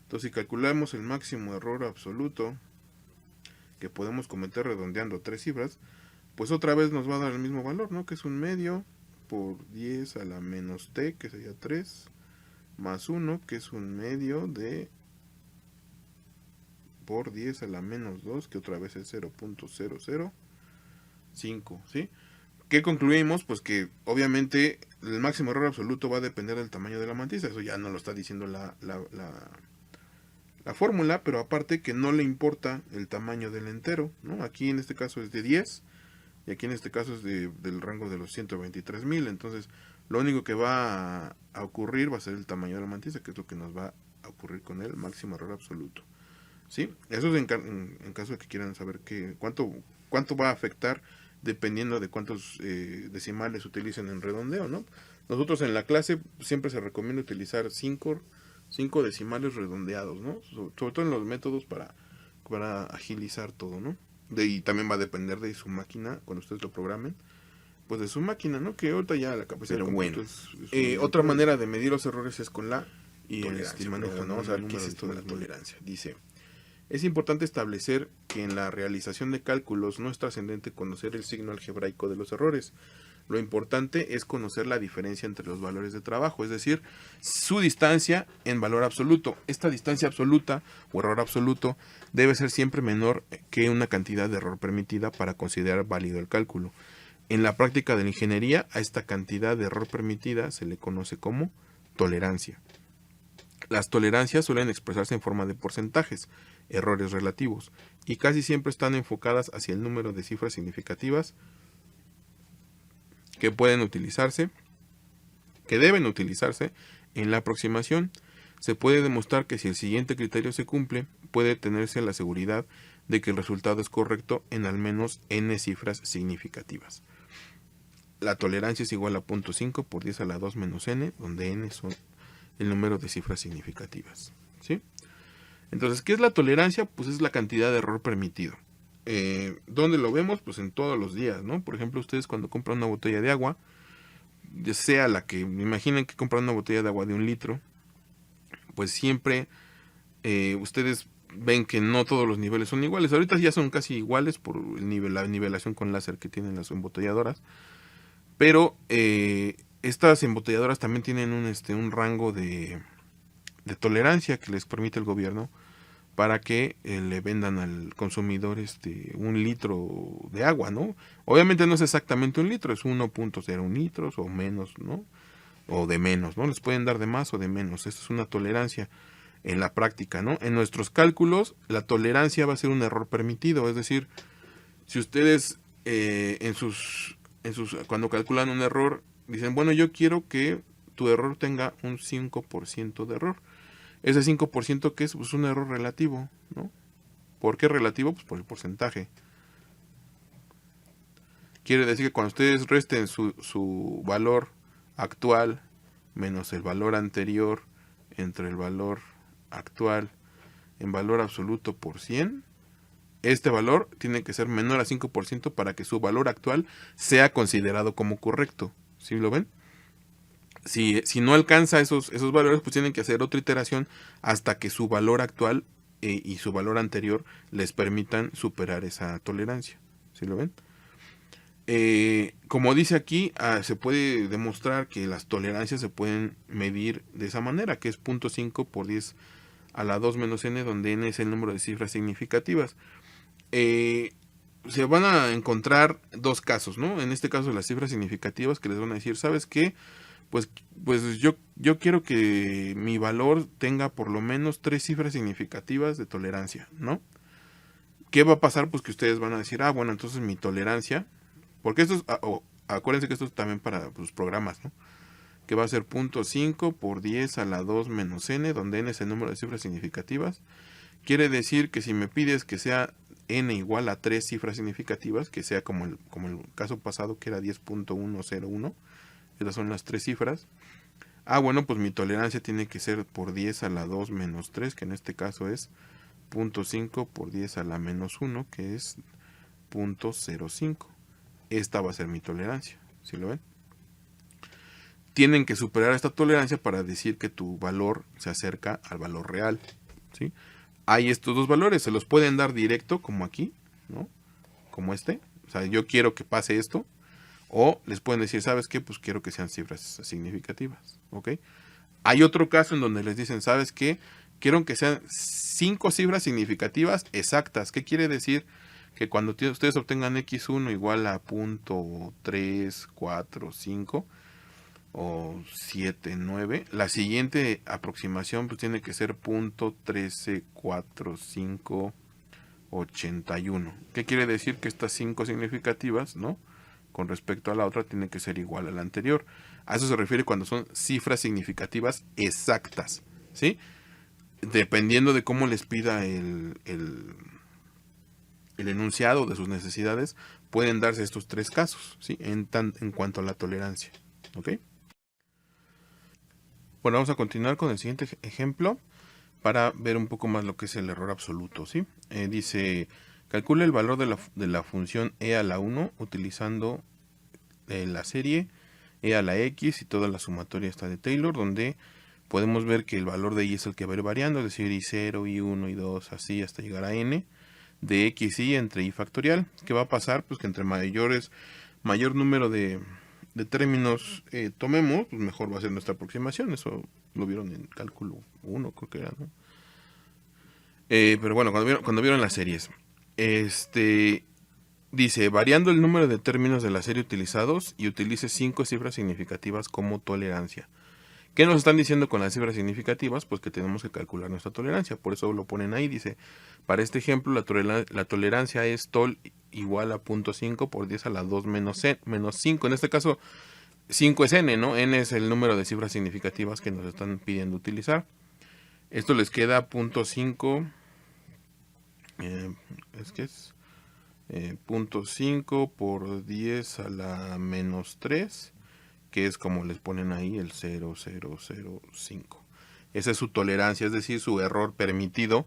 S1: Entonces, si calculamos el máximo error absoluto que podemos cometer redondeando 3 cifras, pues otra vez nos va a dar el mismo valor, ¿no?, que es 1/2 por 10 a la menos t, que sería 3, más 1, que es 1/2 de por 10 a la menos 2, que otra vez es 0.005, ¿sí? ¿Qué concluimos? Pues que obviamente el máximo error absoluto va a depender del tamaño de la mantisa. Eso ya no lo está diciendo la fórmula, pero aparte que no le importa el tamaño del entero, ¿no? Aquí en este caso es de 10 y aquí en este caso es del rango de los 123,000. Entonces lo único que va a ocurrir va a ser el tamaño de la mantisa, que es lo que nos va a ocurrir con el máximo error absoluto, ¿sí? Eso es en caso de que quieran saber cuánto va a afectar dependiendo de cuántos decimales utilicen en redondeo, ¿no? Nosotros en la clase siempre se recomienda utilizar 5 decimales redondeados, ¿no? Sobre todo en los métodos para agilizar todo, ¿no? Y también va a depender de su máquina, cuando ustedes lo programen, pues de su máquina, ¿no? Que ahorita ya la capacidad del cómputo es otra manera de medir los errores es con la y manejan, ¿no? Vamos a ver qué es esto de la tolerancia. Dice, es importante establecer que en la realización de cálculos no es trascendente conocer el signo algebraico de los errores. Lo importante es conocer la diferencia entre los valores de trabajo, es decir, su distancia en valor absoluto. Esta distancia absoluta o error absoluto debe ser siempre menor que una cantidad de error permitida para considerar válido el cálculo. En la práctica de la ingeniería, a esta cantidad de error permitida se le conoce como tolerancia. Las tolerancias suelen expresarse en forma de porcentajes, errores relativos, y casi siempre están enfocadas hacia el número de cifras significativas que deben utilizarse en la aproximación. Se puede demostrar que si el siguiente criterio se cumple, puede tenerse la seguridad de que el resultado es correcto en al menos n cifras significativas. La tolerancia es igual a 0.5 por 10 a la 2 menos n, donde n son el número de cifras significativas, ¿sí? Entonces, ¿qué es la tolerancia? Pues es la cantidad de error permitido. ¿Dónde lo vemos? Pues en todos los días, ¿no? Por ejemplo, ustedes cuando compran una botella de agua, ya sea la que, imaginen que compran una botella de agua de 1 litro, pues siempre ustedes ven que no todos los niveles son iguales. Ahorita ya son casi iguales por la nivelación con láser que tienen las embotelladoras, pero estas embotelladoras también tienen un rango de tolerancia que les permite el gobierno para que le vendan al consumidor 1 litro de agua, ¿no? Obviamente no es exactamente 1 litro, es 1.01 litros o menos, ¿no? O de menos, ¿no? Les pueden dar de más o de menos. Esto es una tolerancia en la práctica, ¿no? En nuestros cálculos, la tolerancia va a ser un error permitido, es decir, si ustedes cuando calculan un error, dicen, bueno, yo quiero que tu error tenga un 5% de error. Ese 5% que es pues, un error relativo, ¿no? ¿Por qué relativo? Pues por el porcentaje. Quiere decir que cuando ustedes resten su valor actual menos el valor anterior entre el valor actual en valor absoluto por 100, este valor tiene que ser menor a 5% para que su valor actual sea considerado como correcto. ¿Sí lo ven? Si no alcanza esos valores, pues tienen que hacer otra iteración hasta que su valor actual y su valor anterior les permitan superar esa tolerancia. ¿Sí lo ven? Como dice aquí, se puede demostrar que las tolerancias se pueden medir de esa manera, que es 0.5 por 10 a la 2 menos n, donde n es el número de cifras significativas. Se van a encontrar dos casos, ¿no? En este caso las cifras significativas que les van a decir, ¿sabes qué? Pues yo quiero que mi valor tenga por lo menos 3 cifras significativas de tolerancia, ¿no? ¿Qué va a pasar? Pues que ustedes van a decir, bueno, entonces mi tolerancia, porque esto es, acuérdense que esto es también para los programas, ¿no? Que va a ser 0.5 por 10 a la 2 menos n, donde n es el número de cifras significativas. Quiere decir que si me pides que sea n igual a 3 cifras significativas, que sea como el caso pasado que era 10.101, esas son las 3 cifras. Bueno, pues mi tolerancia tiene que ser por 10 a la 2 menos 3, que en este caso es 0.5 por 10 a la menos 1, que es 0.05. Esta va a ser mi tolerancia, ¿sí lo ven? Tienen que superar esta tolerancia para decir que tu valor se acerca al valor real, ¿sí? Hay estos dos valores, se los pueden dar directo, como aquí, ¿no? Como este. O sea, yo quiero que pase esto. O les pueden decir, ¿sabes qué? Pues quiero que sean cifras significativas, ¿ok? Hay otro caso en donde les dicen, ¿sabes qué? Quiero que sean 5 cifras significativas exactas. ¿Qué quiere decir? Que cuando ustedes obtengan x1 igual a 0.345 o 79, la siguiente aproximación pues tiene que ser 0.134581. ¿Qué quiere decir? Que estas 5 significativas, ¿no?, con respecto a la otra tiene que ser igual a la anterior. A eso se refiere cuando son cifras significativas exactas, ¿sí? Dependiendo de cómo les pida el enunciado de sus necesidades, pueden darse estos 3 casos, ¿sí? En cuanto a la tolerancia, ¿ok? Bueno, vamos a continuar con el siguiente ejemplo para ver un poco más lo que es el error absoluto, ¿sí? Dice, calcula el valor de la función e a la 1 utilizando la serie e a la x y toda la sumatoria está de Taylor, donde podemos ver que el valor de y es el que va a ir variando, es decir, y0, y1, y2, así hasta llegar a n, de x y entre y factorial. ¿Qué va a pasar? Pues que entre mayor número de términos tomemos, pues mejor va a ser nuestra aproximación. Eso lo vieron en cálculo 1, creo que era, ¿no? Pero bueno, cuando vieron las series, dice, variando el número de términos de la serie utilizados y utilice 5 cifras significativas como tolerancia. ¿Qué nos están diciendo con las cifras significativas? Pues que tenemos que calcular nuestra tolerancia. Por eso lo ponen ahí. Dice, para este ejemplo, la tolerancia es tol igual a 0.5 por 10 a la 2 menos 5. En este caso, 5 es n, ¿no? N es el número de cifras significativas que nos están pidiendo utilizar. Esto les queda 0.5. Es 0.5 por 10 a la menos 3, que es como les ponen ahí el 0,005. Esa es su tolerancia, es decir, su error permitido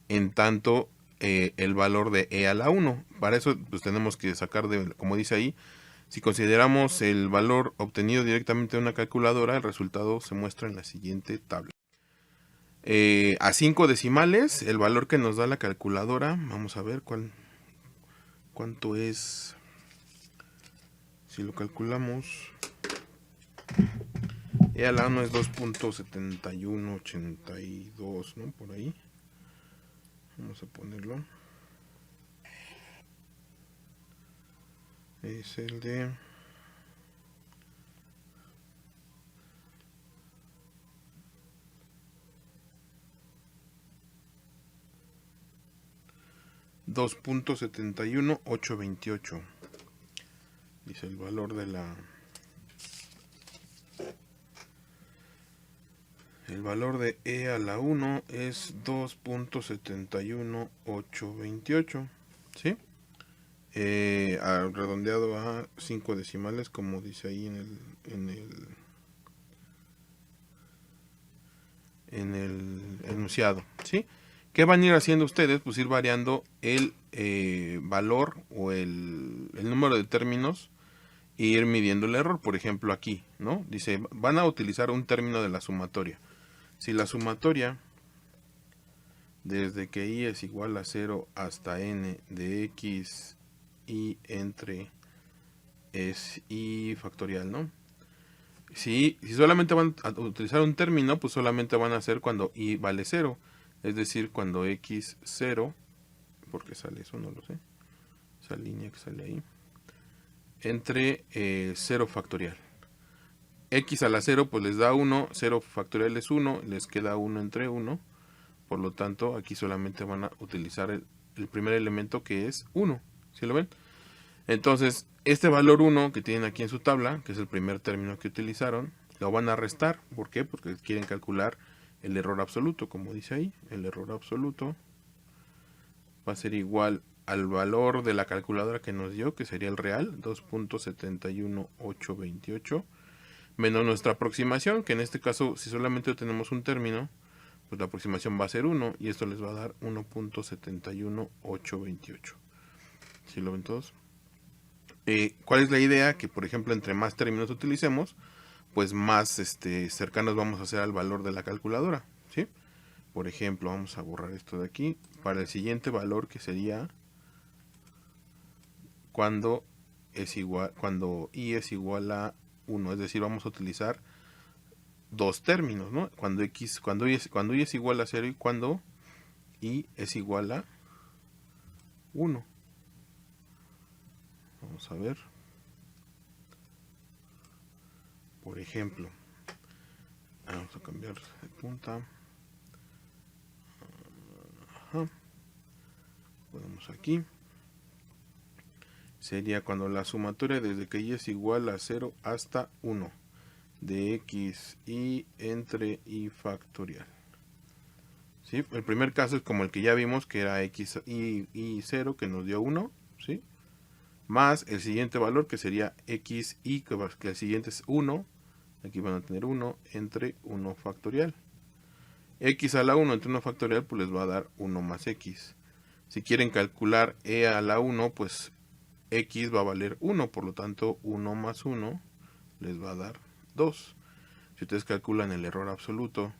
S1: en tanto el valor de e a la 1. Para eso pues tenemos que sacar, como dice ahí, si consideramos el valor obtenido directamente de una calculadora, el resultado se muestra en la siguiente tabla. A 5 decimales, el valor que nos da la calculadora, vamos a ver cuánto es. Si lo calculamos, e a la 1 es 2.7182, ¿no? Por ahí. Vamos a ponerlo. Es el de 2.71828. Dice el valor de la... El valor de e a la 1 es 2.71828. ¿Sí? Redondeado a 5 decimales, como dice ahí en el enunciado. ¿Sí? ¿Qué van a ir haciendo ustedes? Pues ir variando el valor o el número de términos e ir midiendo el error. Por ejemplo, aquí, ¿no? Dice, van a utilizar un término de la sumatoria. Si la sumatoria, desde que i es igual a 0 hasta n de x y entre es y factorial, ¿no? Si solamente van a utilizar un término, pues solamente van a hacer cuando i vale 0. Es decir, cuando x 0, porque sale eso, no lo sé, esa línea que sale ahí, entre 0 factorial. X a la 0 pues les da 1, 0 factorial es 1, les queda 1 entre 1, por lo tanto aquí solamente van a utilizar el primer elemento que es 1, ¿sí lo ven? Entonces, este valor 1 que tienen aquí en su tabla, que es el primer término que utilizaron, lo van a restar. ¿Por qué? Porque quieren calcular el error absoluto, como dice ahí. El error absoluto va a ser igual al valor de la calculadora que nos dio, que sería el real, 2.71828, menos nuestra aproximación, que en este caso, si solamente tenemos un término, pues la aproximación va a ser 1, y esto les va a dar 1.71828. ¿Sí lo ven todos? ¿Cuál es la idea? Que, por ejemplo, entre más términos utilicemos, pues más cercanos vamos a ser al valor de la calculadora, ¿sí? Por ejemplo, vamos a borrar esto de aquí. Para el siguiente valor, que sería cuando i es igual a 1, es decir, vamos a utilizar dos términos, ¿no? Cuando i es igual a 0 y cuando i es igual a 1. Vamos a ver. Por ejemplo, vamos a cambiar de punta. Ajá. Ponemos aquí. Sería cuando la sumatoria desde que i es igual a 0 hasta 1 de x y entre y factorial. ¿Sí? El primer caso es como el que ya vimos, que era x y 0, que nos dio 1, ¿sí? Más el siguiente valor, que sería x y, que el siguiente es 1, aquí van a tener 1 entre 1 factorial. X a la 1 entre 1 factorial, pues les va a dar 1 más x. Si quieren calcular e a la 1, pues x va a valer 1, por lo tanto 1 más 1 les va a dar 2. Si ustedes calculan el error absoluto,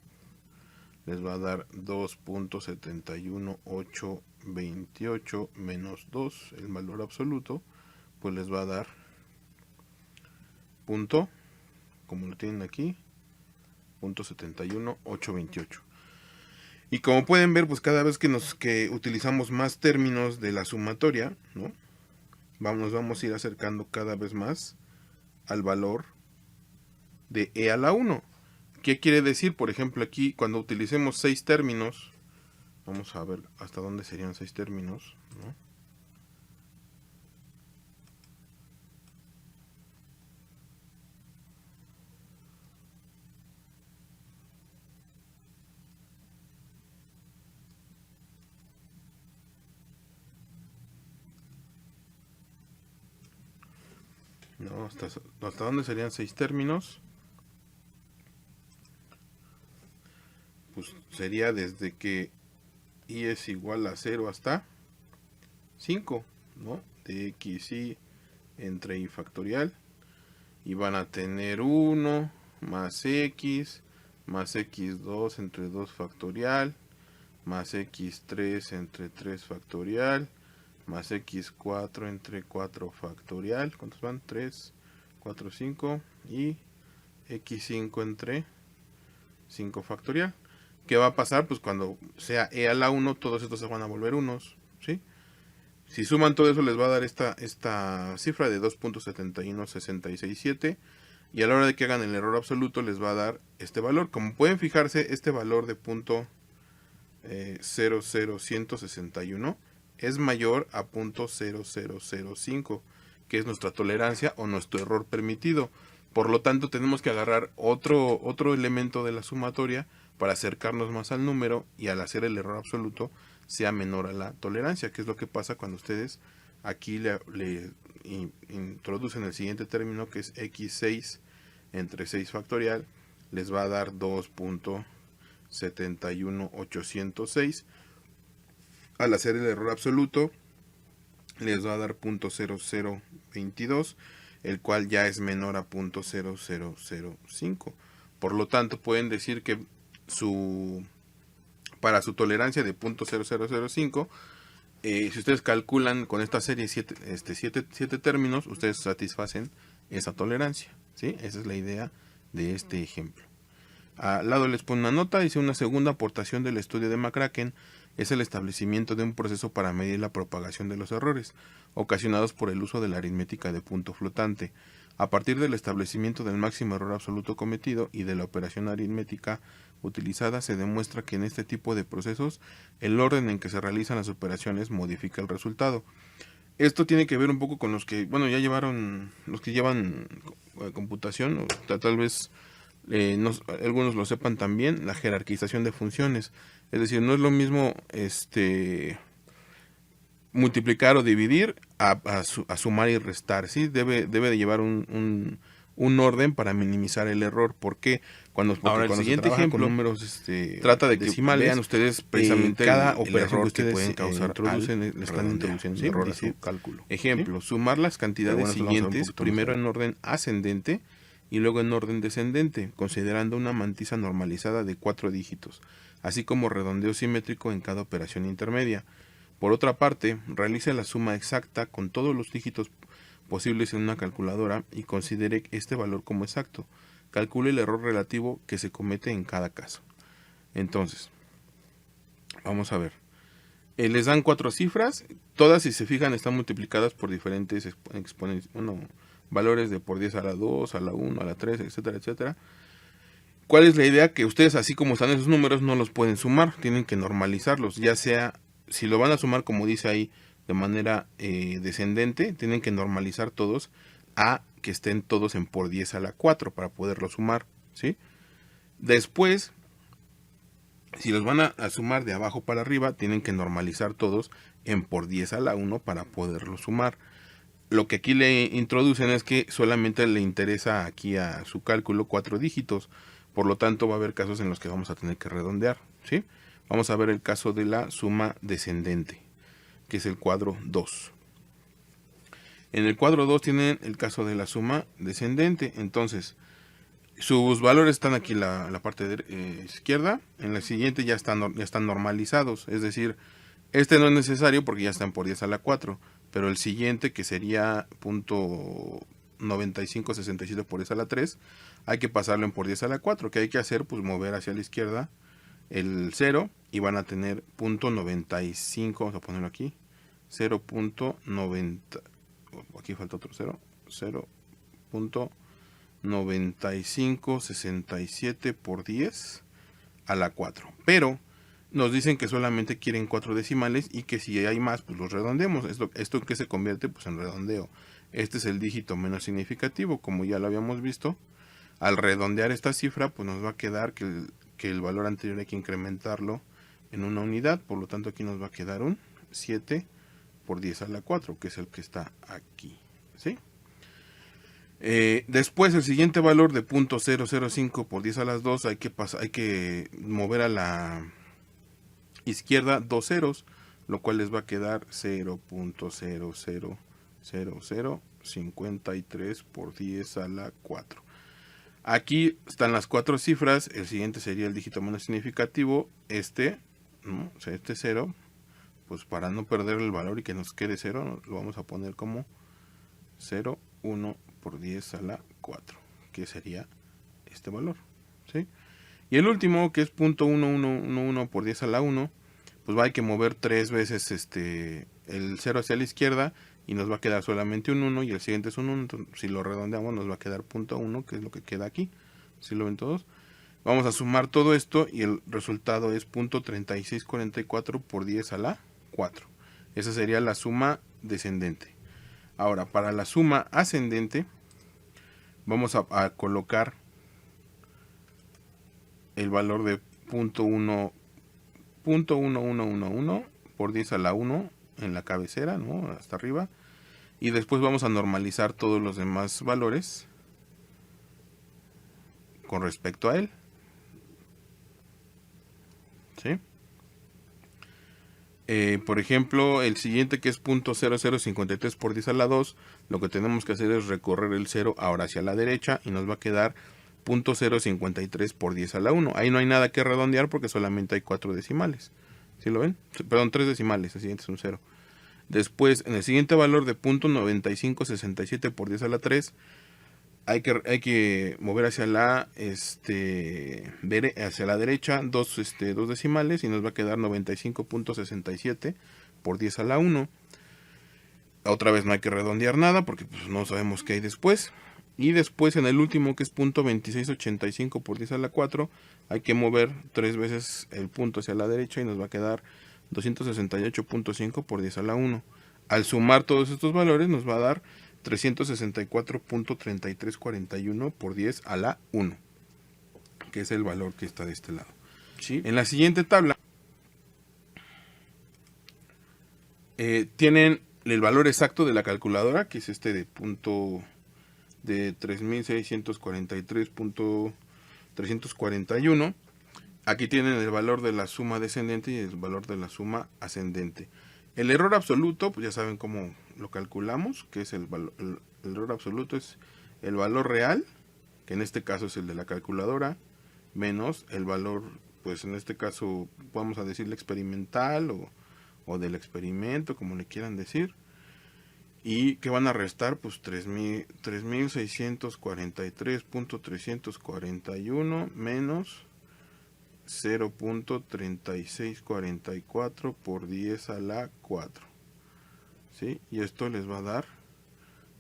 S1: les va a dar 2.71828 menos 2, el valor absoluto, pues les va a dar punto, como lo tienen aquí, 0.71828. Y como pueden ver, pues cada vez que utilizamos más términos de la sumatoria, ¿no? Nos vamos a ir acercando cada vez más al valor de e a la 1. ¿Qué quiere decir? Por ejemplo, aquí cuando utilicemos 6 términos, vamos a ver hasta dónde serían 6 términos, ¿no? No, hasta dónde serían 6 términos. Pues sería desde que i es igual a 0 hasta 5, ¿no? De x y entre i factorial. Y van a tener 1 más x x2 entre 2 factorial más x3 entre 3 factorial más x4 entre 4 factorial. ¿Cuántos van? 3, 4, 5 y x5 entre 5 factorial. ¿Qué va a pasar? Pues cuando sea e a la 1, todos estos se van a volver unos, ¿sí? Si suman todo eso les va a dar esta cifra de 2.71667 y a la hora de que hagan el error absoluto les va a dar este valor. Como pueden fijarse, este valor de punto 00161 es mayor a 0.0005, que es nuestra tolerancia o nuestro error permitido. Por lo tanto, tenemos que agarrar otro elemento de la sumatoria para acercarnos más al número y al hacer el error absoluto sea menor a la tolerancia, que es lo que pasa cuando ustedes aquí le introducen el siguiente término, que es x6 entre 6 factorial, les va a dar 2.71806. Al hacer el error absoluto les va a dar 0.0022, el cual ya es menor a 0.0005. Por lo tanto, pueden decir que para su tolerancia de 0.0005, si ustedes calculan con esta serie 7 términos, ustedes satisfacen esa tolerancia, ¿sí? Esa es la idea de este ejemplo. Al lado les pone una nota, dice: una segunda aportación del estudio de McCracken es el establecimiento de un proceso para medir la propagación de los errores ocasionados por el uso de la aritmética de punto flotante. A partir del establecimiento del máximo error absoluto cometido y de la operación aritmética utilizada, se demuestra que en este tipo de procesos el orden en que se realizan las operaciones modifica el resultado. Esto tiene que ver un poco con los que, bueno, ya llevaron, los que llevan computación, tal vez algunos lo sepan también, la jerarquización de funciones. Es decir, no es lo mismo multiplicar o dividir a sumar y restar, ¿sí? Debe de llevar un orden para minimizar el error. ¿Por qué? Ahora el siguiente ejemplo con números trata de que decimales, vean ustedes precisamente cada operación que ustedes pueden causar le están introduciendo error a su cálculo. Ejemplo, ¿sí? Sumar las cantidades siguientes, primero en orden ascendente y luego en orden descendente, considerando una mantisa normalizada de 4 dígitos, así como redondeo simétrico en cada operación intermedia. Por otra parte, realice la suma exacta con todos los dígitos posibles en una calculadora y considere este valor como exacto. Calcule el error relativo que se comete en cada caso. Entonces, vamos a ver. Les dan 4 cifras, todas, si se fijan, están multiplicadas por diferentes exponentes, valores de por 10 a la 2, a la 1, a la 3, etcétera, etcétera. ¿Cuál es la idea? Que ustedes, así como están esos números, no los pueden sumar, tienen que normalizarlos, ya sea, si lo van a sumar, como dice ahí, de manera descendente, tienen que normalizar todos a que estén todos en por 10 a la 4 para poderlo sumar, ¿sí? Después, si los van a sumar de abajo para arriba, tienen que normalizar todos en por 10 a la 1 para poderlo sumar. Lo que aquí le introducen es que solamente le interesa aquí a su cálculo 4 dígitos. Por lo tanto, va a haber casos en los que vamos a tener que redondear, ¿sí? Vamos a ver el caso de la suma descendente, que es el cuadro 2. En el cuadro 2 tienen el caso de la suma descendente. Entonces, Sus valores están aquí en la parte izquierda. En la siguiente ya están normalizados. Es decir, este no es necesario porque ya están por 10 a la 4. Pero el siguiente, que sería punto 9567 por 10 a la 3, hay que pasarlo en por 10 a la 4. ¿Qué hay que hacer? Pues mover hacia la izquierda el 0 y van a tener punto 95. Vamos a ponerlo aquí. 0.90. Aquí falta otro 0. 0.9567 por 10 a la 4. Pero nos dicen que solamente quieren 4 decimales y que si hay más, pues los redondeemos. ¿Esto en qué se convierte? Pues en redondeo. Este es el dígito menos significativo, como ya lo habíamos visto. Al redondear esta cifra, pues nos va a quedar que el valor anterior hay que incrementarlo en una unidad. Por lo tanto, aquí nos va a quedar un 7 por 10 a la 4, que es el que está aquí. ¿Sí? Después el siguiente valor de .005 por 10 a las 2 hay que mover a la izquierda dos ceros, lo cual les va a quedar 0.000053 por 10 a la 4. Aquí están las 4 cifras. El siguiente sería el dígito menos significativo, ¿no? O sea, este 0, pues para no perder el valor y que nos quede 0, lo vamos a poner como 0,1 por 10 a la 4, que sería este valor, ¿sí? Y el último, que es .1111 por 10 a la 1, pues hay que mover 3 veces el 0 hacia la izquierda y nos va a quedar solamente un 1 y el siguiente es un 1. Entonces, si lo redondeamos nos va a quedar .1, que es lo que queda aquí. ¿Sí lo ven todos? Vamos a sumar todo esto y el resultado es .3644 por 10 a la 4. Esa sería la suma descendente. Ahora, para la suma ascendente, vamos a colocar el valor de .1111 por 10 a la 1 en la cabecera, ¿no? Hasta arriba. Y después vamos a normalizar todos los demás valores con respecto a él. ¿Sí? Por ejemplo, el siguiente, que es .0053 por 10 a la 2, lo que tenemos que hacer es recorrer el 0 ahora hacia la derecha y nos va a quedar .053 por 10 a la 1. Ahí no hay nada que redondear porque solamente hay 4 decimales. ¿Sí lo ven? Perdón, 3 decimales, el siguiente es un 0. Después, en el siguiente valor de .9567 por 10 a la 3, hay que mover hacia la derecha dos decimales y nos va a quedar 95.67 por 10 a la 1. Otra vez no hay que redondear nada porque pues, no sabemos qué hay después. Y después en el último, que es .2685 por 10 a la 4, hay que mover 3 veces el punto hacia la derecha y nos va a quedar 268.5 por 10 a la 1. Al sumar todos estos valores nos va a dar 364.3341 por 10 a la 1, que es el valor que está de este lado. ¿Sí? En la siguiente tabla tienen el valor exacto de la calculadora, que es de 3643.341. Aquí tienen el valor de la suma descendente y el valor de la suma ascendente. El error absoluto, pues ya saben cómo lo calculamos, que es el error absoluto es el valor real, que en este caso es el de la calculadora, menos el valor, pues en este caso vamos a decirle experimental o del experimento, como le quieran decir, y que van a restar pues 3643.341 menos 0.3644 por 10 a la 4. ¿Sí? Y esto les va a dar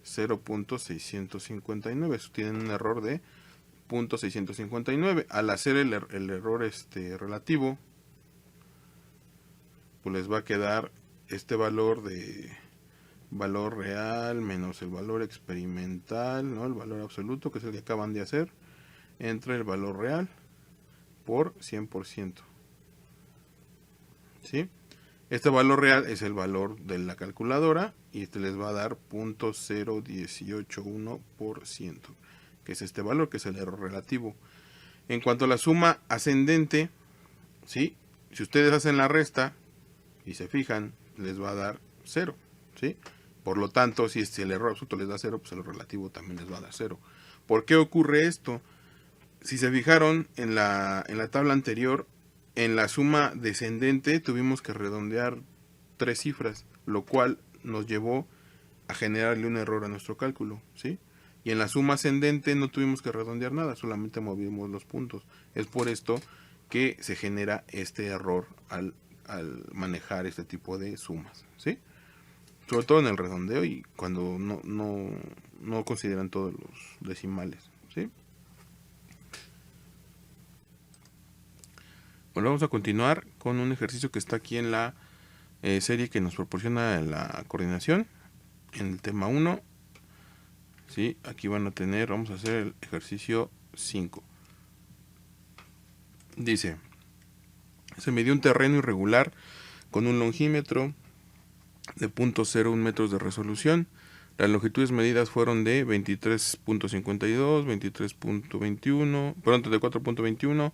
S1: 0.659. Eso tienen un error de 0.659. Al hacer el error relativo, pues les va a quedar este valor de valor real menos el valor experimental, ¿no? El valor absoluto, que es el que acaban de hacer, entre el valor real por 100%. ¿Sí? Este valor real es el valor de la calculadora y les va a dar 0.0181%, que es este valor, que es el error relativo. En cuanto a la suma ascendente, ¿sí? Si ustedes hacen la resta y se fijan, les va a dar 0, ¿sí? Por lo tanto, si el error absoluto les da 0, pues el relativo también les va a dar 0. ¿Por qué ocurre esto? Si se fijaron en la tabla anterior, en la suma descendente tuvimos que redondear 3 cifras, lo cual nos llevó a generarle un error a nuestro cálculo, ¿sí? Y en la suma ascendente no tuvimos que redondear nada, solamente movimos los puntos. Es por esto que se genera este error al manejar este tipo de sumas, ¿sí? Sobre todo en el redondeo y cuando no consideran todos los decimales, ¿sí? Bueno, vamos a continuar con un ejercicio que está aquí en la serie que nos proporciona la coordinación. En el tema 1, ¿sí? Aquí van a tener, vamos a hacer el ejercicio 5. Dice, se midió un terreno irregular con un longímetro de 0.01 metros de resolución. Las longitudes medidas fueron de 23.52, 23.21, perdón, 34.21,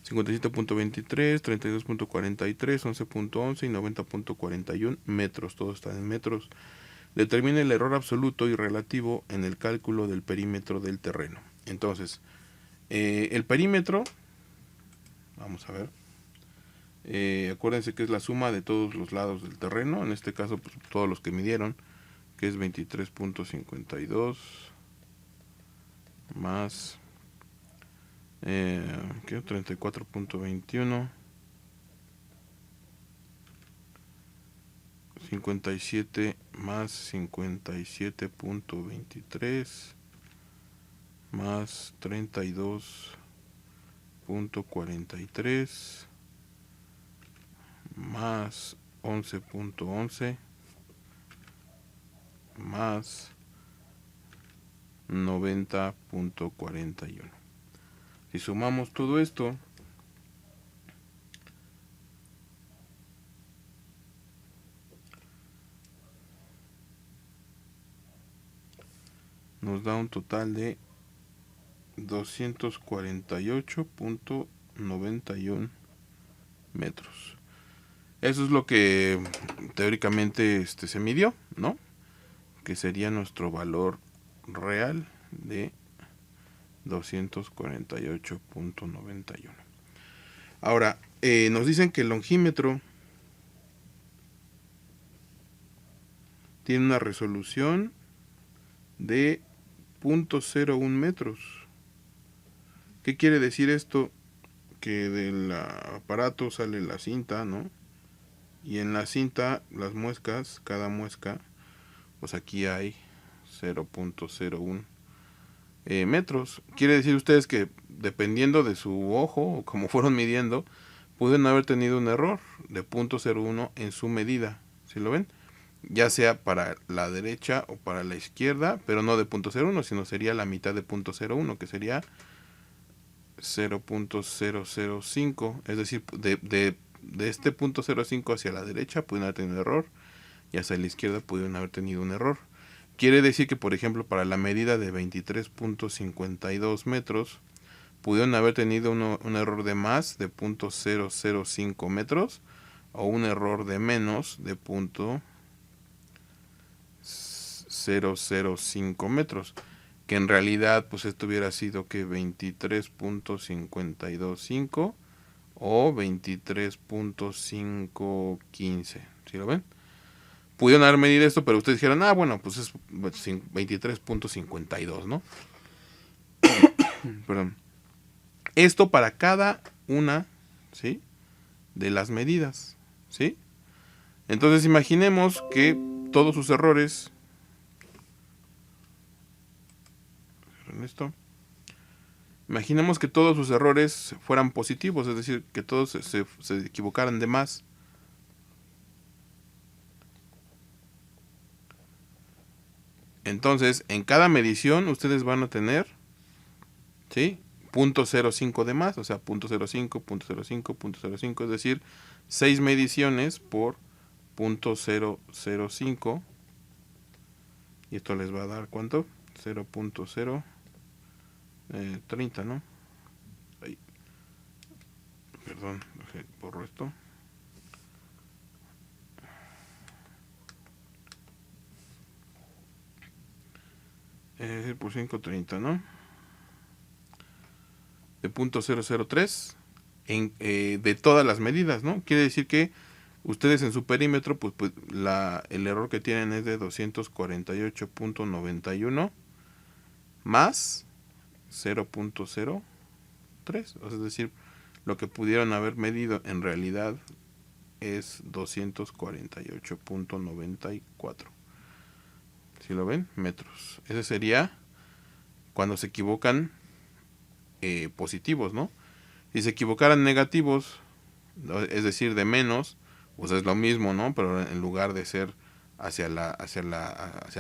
S1: 57.23, 32.43, 11.11 y 90.41 metros. Todo está en metros. Determine el error absoluto y relativo en el cálculo del perímetro del terreno. Entonces, el perímetro, vamos a ver, acuérdense que es la suma de todos los lados del terreno, en este caso pues, todos los que midieron, que es 23.52 más 34.21, 57 más 57.23 más 32.43 más 11.11 más 90.41. Si sumamos todo esto, nos da un total de 248.91 metros. Eso es lo que teóricamente se midió, ¿no? Que sería nuestro valor real de 248.91. Ahora, nos dicen que el longímetro tiene una resolución de 0.01 metros. ¿Qué quiere decir esto? Que del aparato sale la cinta, ¿no? Y en la cinta, las muescas, cada muesca, pues aquí hay 0.01 metros. Quiere decir ustedes que dependiendo de su ojo o como fueron midiendo, pueden haber tenido un error de 0.01 en su medida. ¿Sí lo ven? Ya sea para la derecha o para la izquierda, pero no de 0.01, sino sería la mitad de 0.01, que sería 0.005. Es decir, de este 0.05 hacia la derecha pudieron haber tenido un error y hacia la izquierda pudieron haber tenido un error. Quiere decir que, por ejemplo, para la medida de 23.52 metros, pudieron haber tenido un error de más de 0.005 metros o un error de menos de 0.005 metros. Que en realidad, pues esto hubiera sido que 23.525 o 23.515. ¿Sí lo ven? Pudieron haber medido esto, pero ustedes dijeron, bueno, pues es 23.52, ¿no? Perdón. Esto para cada una, ¿sí? De las medidas, ¿sí? Entonces imaginemos que todos sus errores, imaginemos que todos sus errores fueran positivos, es decir, que todos se equivocaran de más. Entonces, en cada medición ustedes van a tener, ¿sí? 0.05 de más, o sea, 0.05, 0.05, 0.05, es decir, 6 mediciones por 0.005. Y esto les va a dar, ¿cuánto? 0.030, ¿no? Ahí. Perdón, borro esto. Por 5.30, ¿no? de 0.003 de todas las medidas, ¿no? Quiere decir que ustedes en su perímetro, pues el error que tienen es de 248.91 más 0.03, es decir, lo que pudieron haber medido en realidad es 248.94. ¿Sí lo ven? Metros. Ese sería cuando se equivocan positivos, ¿no? Si se equivocaran negativos, es decir, de menos, pues es lo mismo, ¿no? Pero en lugar de ser hacia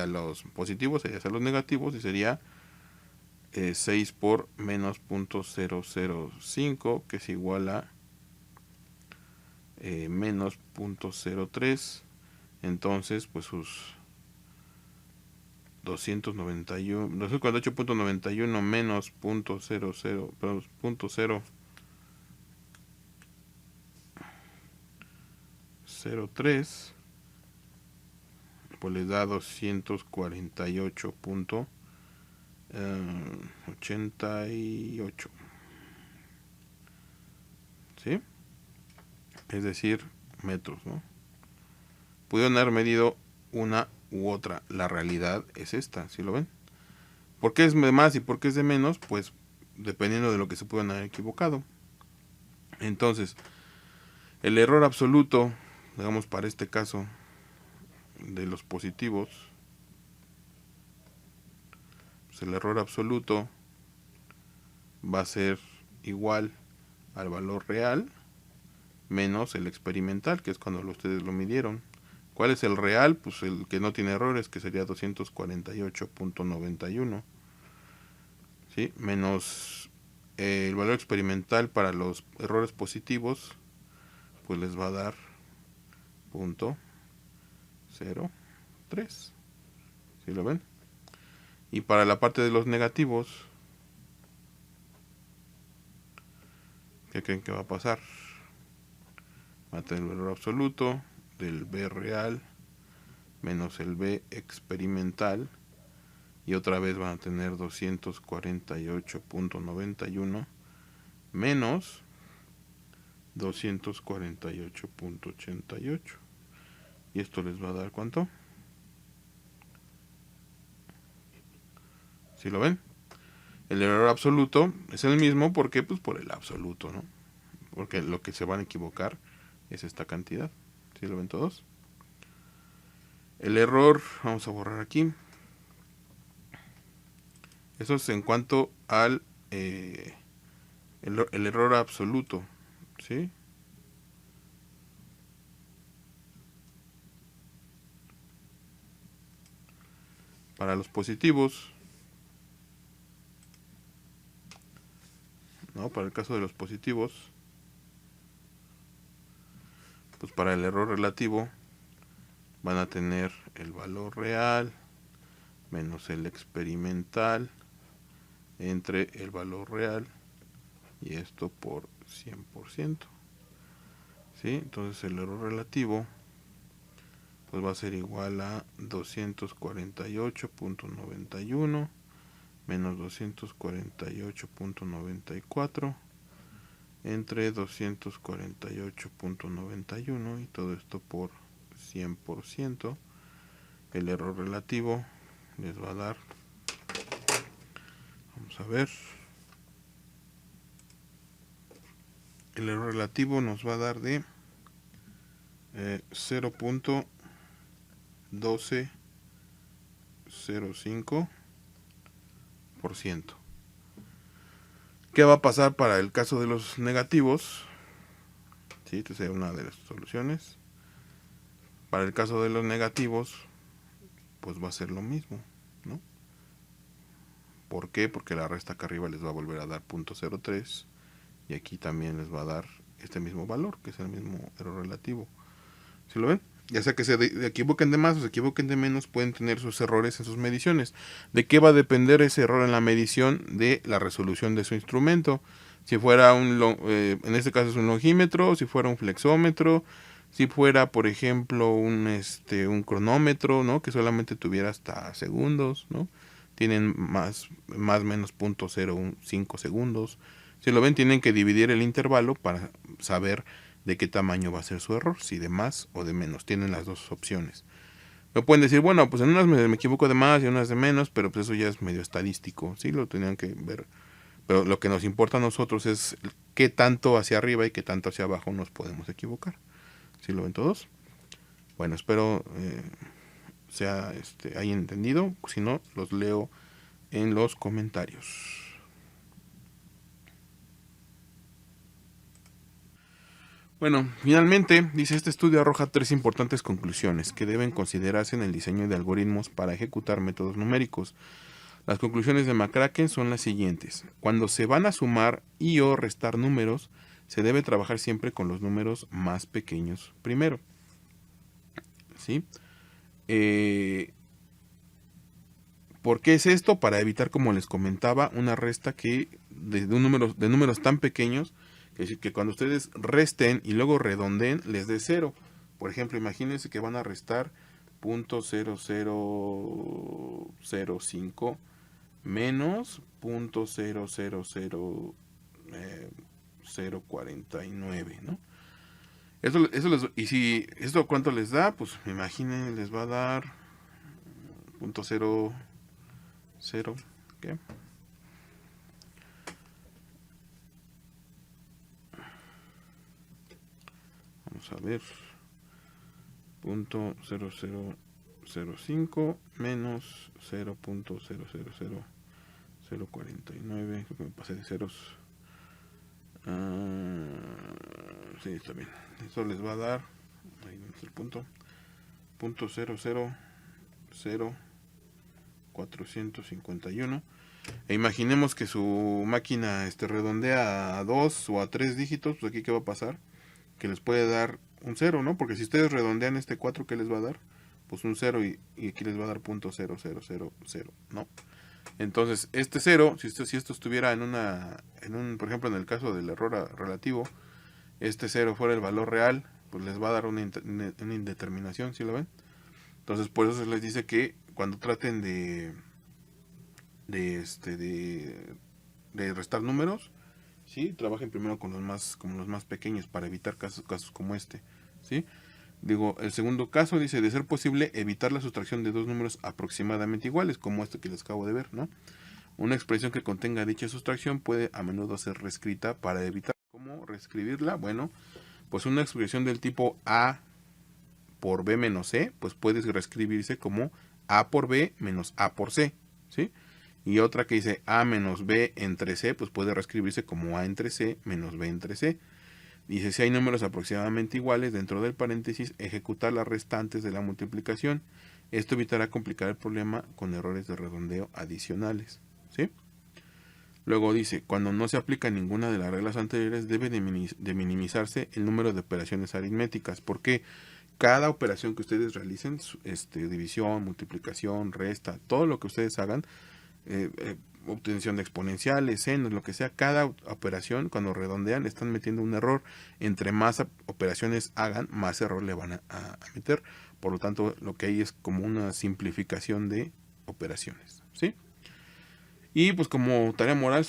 S1: los positivos, sería hacia los negativos, y sería 6 por menos 0.005, que es igual a menos 0.03. Entonces, pues sus 248.91 menos 0.03, pues les da 248.88. ¿Sí? Es decir, metros, ¿no? Pudieron haber medido una u otra. La realidad es esta, ¿sí lo ven? ¿Por qué es de más y por qué es de menos? Pues dependiendo de lo que se puedan haber equivocado. Entonces, el error absoluto, digamos para este caso de los positivos, pues el error absoluto va a ser igual al valor real menos el experimental, que es cuando ustedes lo midieron. ¿Cuál es el real? Pues el que no tiene errores, que sería 248.91, ¿sí? Menos el valor experimental para los errores positivos, pues les va a dar 0.03. ¿Sí lo ven? Y para la parte de los negativos, ¿qué creen que va a pasar? Va a tener el valor absoluto del B real menos el B experimental, y otra vez van a tener 248.91 menos 248.88, y esto les va a dar ¿cuánto? ¿Sí lo ven? El error absoluto es el mismo, ¿por qué? Pues por el absoluto, ¿no? Porque lo que se van a equivocar es esta cantidad. ¿Sí lo ven todos? El error, vamos a borrar aquí. Eso es en cuanto al el error absoluto, ¿sí? Para los positivos, ¿no? Para el caso de los positivos, pues para el error relativo van a tener el valor real menos el experimental entre el valor real y esto por 100%. ¿Sí? Entonces el error relativo pues va a ser igual a 248.91 menos 248.94 entre 248.91, y todo esto por 100%. El error relativo les va a dar, vamos a ver, el error relativo nos va a dar de 0.1205%. ¿Qué va a pasar para el caso de los negativos? ¿Sí? Esta sería una de las soluciones. Para el caso de los negativos, pues va a ser lo mismo, ¿no? ¿Por qué? Porque la resta acá arriba les va a volver a dar 0.03 y aquí también les va a dar este mismo valor, que es el mismo error relativo. ¿Sí lo ven? Ya sea que se equivoquen de más o se equivoquen de menos, pueden tener sus errores en sus mediciones. ¿De qué va a depender ese error en la medición? De la resolución de su instrumento. Si fuera en este caso es un longímetro, si fuera un flexómetro, si fuera, por ejemplo, un cronómetro, ¿no? Que solamente tuviera hasta segundos, ¿no? Tienen más menos 0.05 segundos. Si lo ven, tienen que dividir el intervalo para saber de qué tamaño va a ser su error, si de más o de menos. Tienen las dos opciones. Me pueden decir, bueno, pues en unas me equivoco de más y en unas de menos, pero pues eso ya es medio estadístico, sí, lo tenían que ver. Pero lo que nos importa a nosotros es qué tanto hacia arriba y qué tanto hacia abajo nos podemos equivocar. ¿Sí lo ven todos? Bueno, espero sea hayan entendido. Si no, los leo en los comentarios. Bueno, finalmente, dice, este estudio arroja 3 importantes conclusiones que deben considerarse en el diseño de algoritmos para ejecutar métodos numéricos. Las conclusiones de McCracken son las siguientes. Cuando se van a sumar y o restar números, se debe trabajar siempre con los números más pequeños primero. ¿Sí? ¿Por qué es esto? Para evitar, como les comentaba, una resta que de números tan pequeños que cuando ustedes resten y luego redondeen les dé 0. Por ejemplo, imagínense que van a restar .0005 menos .000049, ¿no? Y si esto cuánto les da, pues imaginen, les va a dar .00, ¿qué? Vamos a ver, .0005 menos 0.000049, creo que me pasé de ceros. Sí, está bien. Eso les va a dar, ahí no es el punto, .000451. E imaginemos que su máquina redondea a 2 o a 3 dígitos, pues aquí ¿qué va a pasar? Que les puede dar un 0, ¿no? Porque si ustedes redondean este 4, ¿qué les va a dar? Pues un 0 y aquí les va a dar .0000, ¿no? Entonces, este 0, si esto estuviera por ejemplo, en el caso del error relativo, este 0 fuera el valor real, pues les va a dar una indeterminación, ¿sí lo ven? Entonces, por eso se les dice que cuando traten de restar números, ¿sí? Trabajen primero con los más pequeños para evitar casos como este, ¿sí? Digo, el segundo caso dice, de ser posible, evitar la sustracción de dos números aproximadamente iguales, como este que les acabo de ver, ¿no? Una expresión que contenga dicha sustracción puede a menudo ser reescrita para evitar. ¿Cómo reescribirla? Bueno, pues una expresión del tipo A por B menos C, pues puede reescribirse como A por B menos A por C, ¿sí? Y otra que dice A menos B entre C, pues puede reescribirse como A entre C menos B entre C. Dice, si hay números aproximadamente iguales dentro del paréntesis, ejecutar las restantes de la multiplicación. Esto evitará complicar el problema con errores de redondeo adicionales, ¿sí? Luego dice, cuando no se aplica ninguna de las reglas anteriores, debe de minimizarse el número de operaciones aritméticas, porque cada operación que ustedes realicen, división, multiplicación, resta, todo lo que ustedes hagan, obtención de exponenciales, senos, lo que sea, cada operación cuando redondean están metiendo un error. Entre más operaciones hagan, más error le van a meter. Por lo tanto, lo que hay es como una simplificación de operaciones, ¿sí? Y pues como tarea moral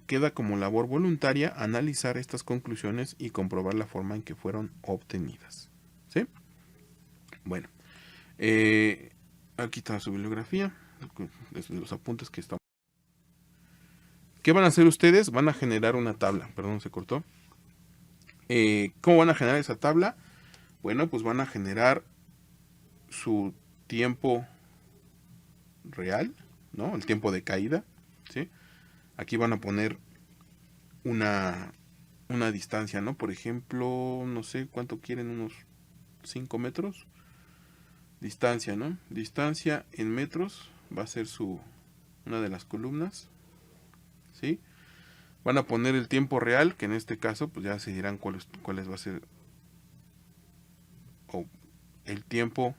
S1: queda como labor voluntaria analizar estas conclusiones y comprobar la forma en que fueron obtenidas, ¿sí? Bueno, aquí está su bibliografía, desde los apuntes que estamos. ¿Qué van a hacer ustedes? Van a generar una tabla. Perdón, se cortó. ¿Cómo van a generar esa tabla? Bueno, pues van a generar su tiempo real, ¿no? El tiempo de caída, ¿sí? Aquí van a poner una distancia, ¿no? Por ejemplo, no sé cuánto quieren, unos 5 metros. Distancia, ¿no? Distancia en metros va a ser una de las columnas, ¿sí? Van a poner el tiempo real, que en este caso pues ya se dirán cuáles va a ser el tiempo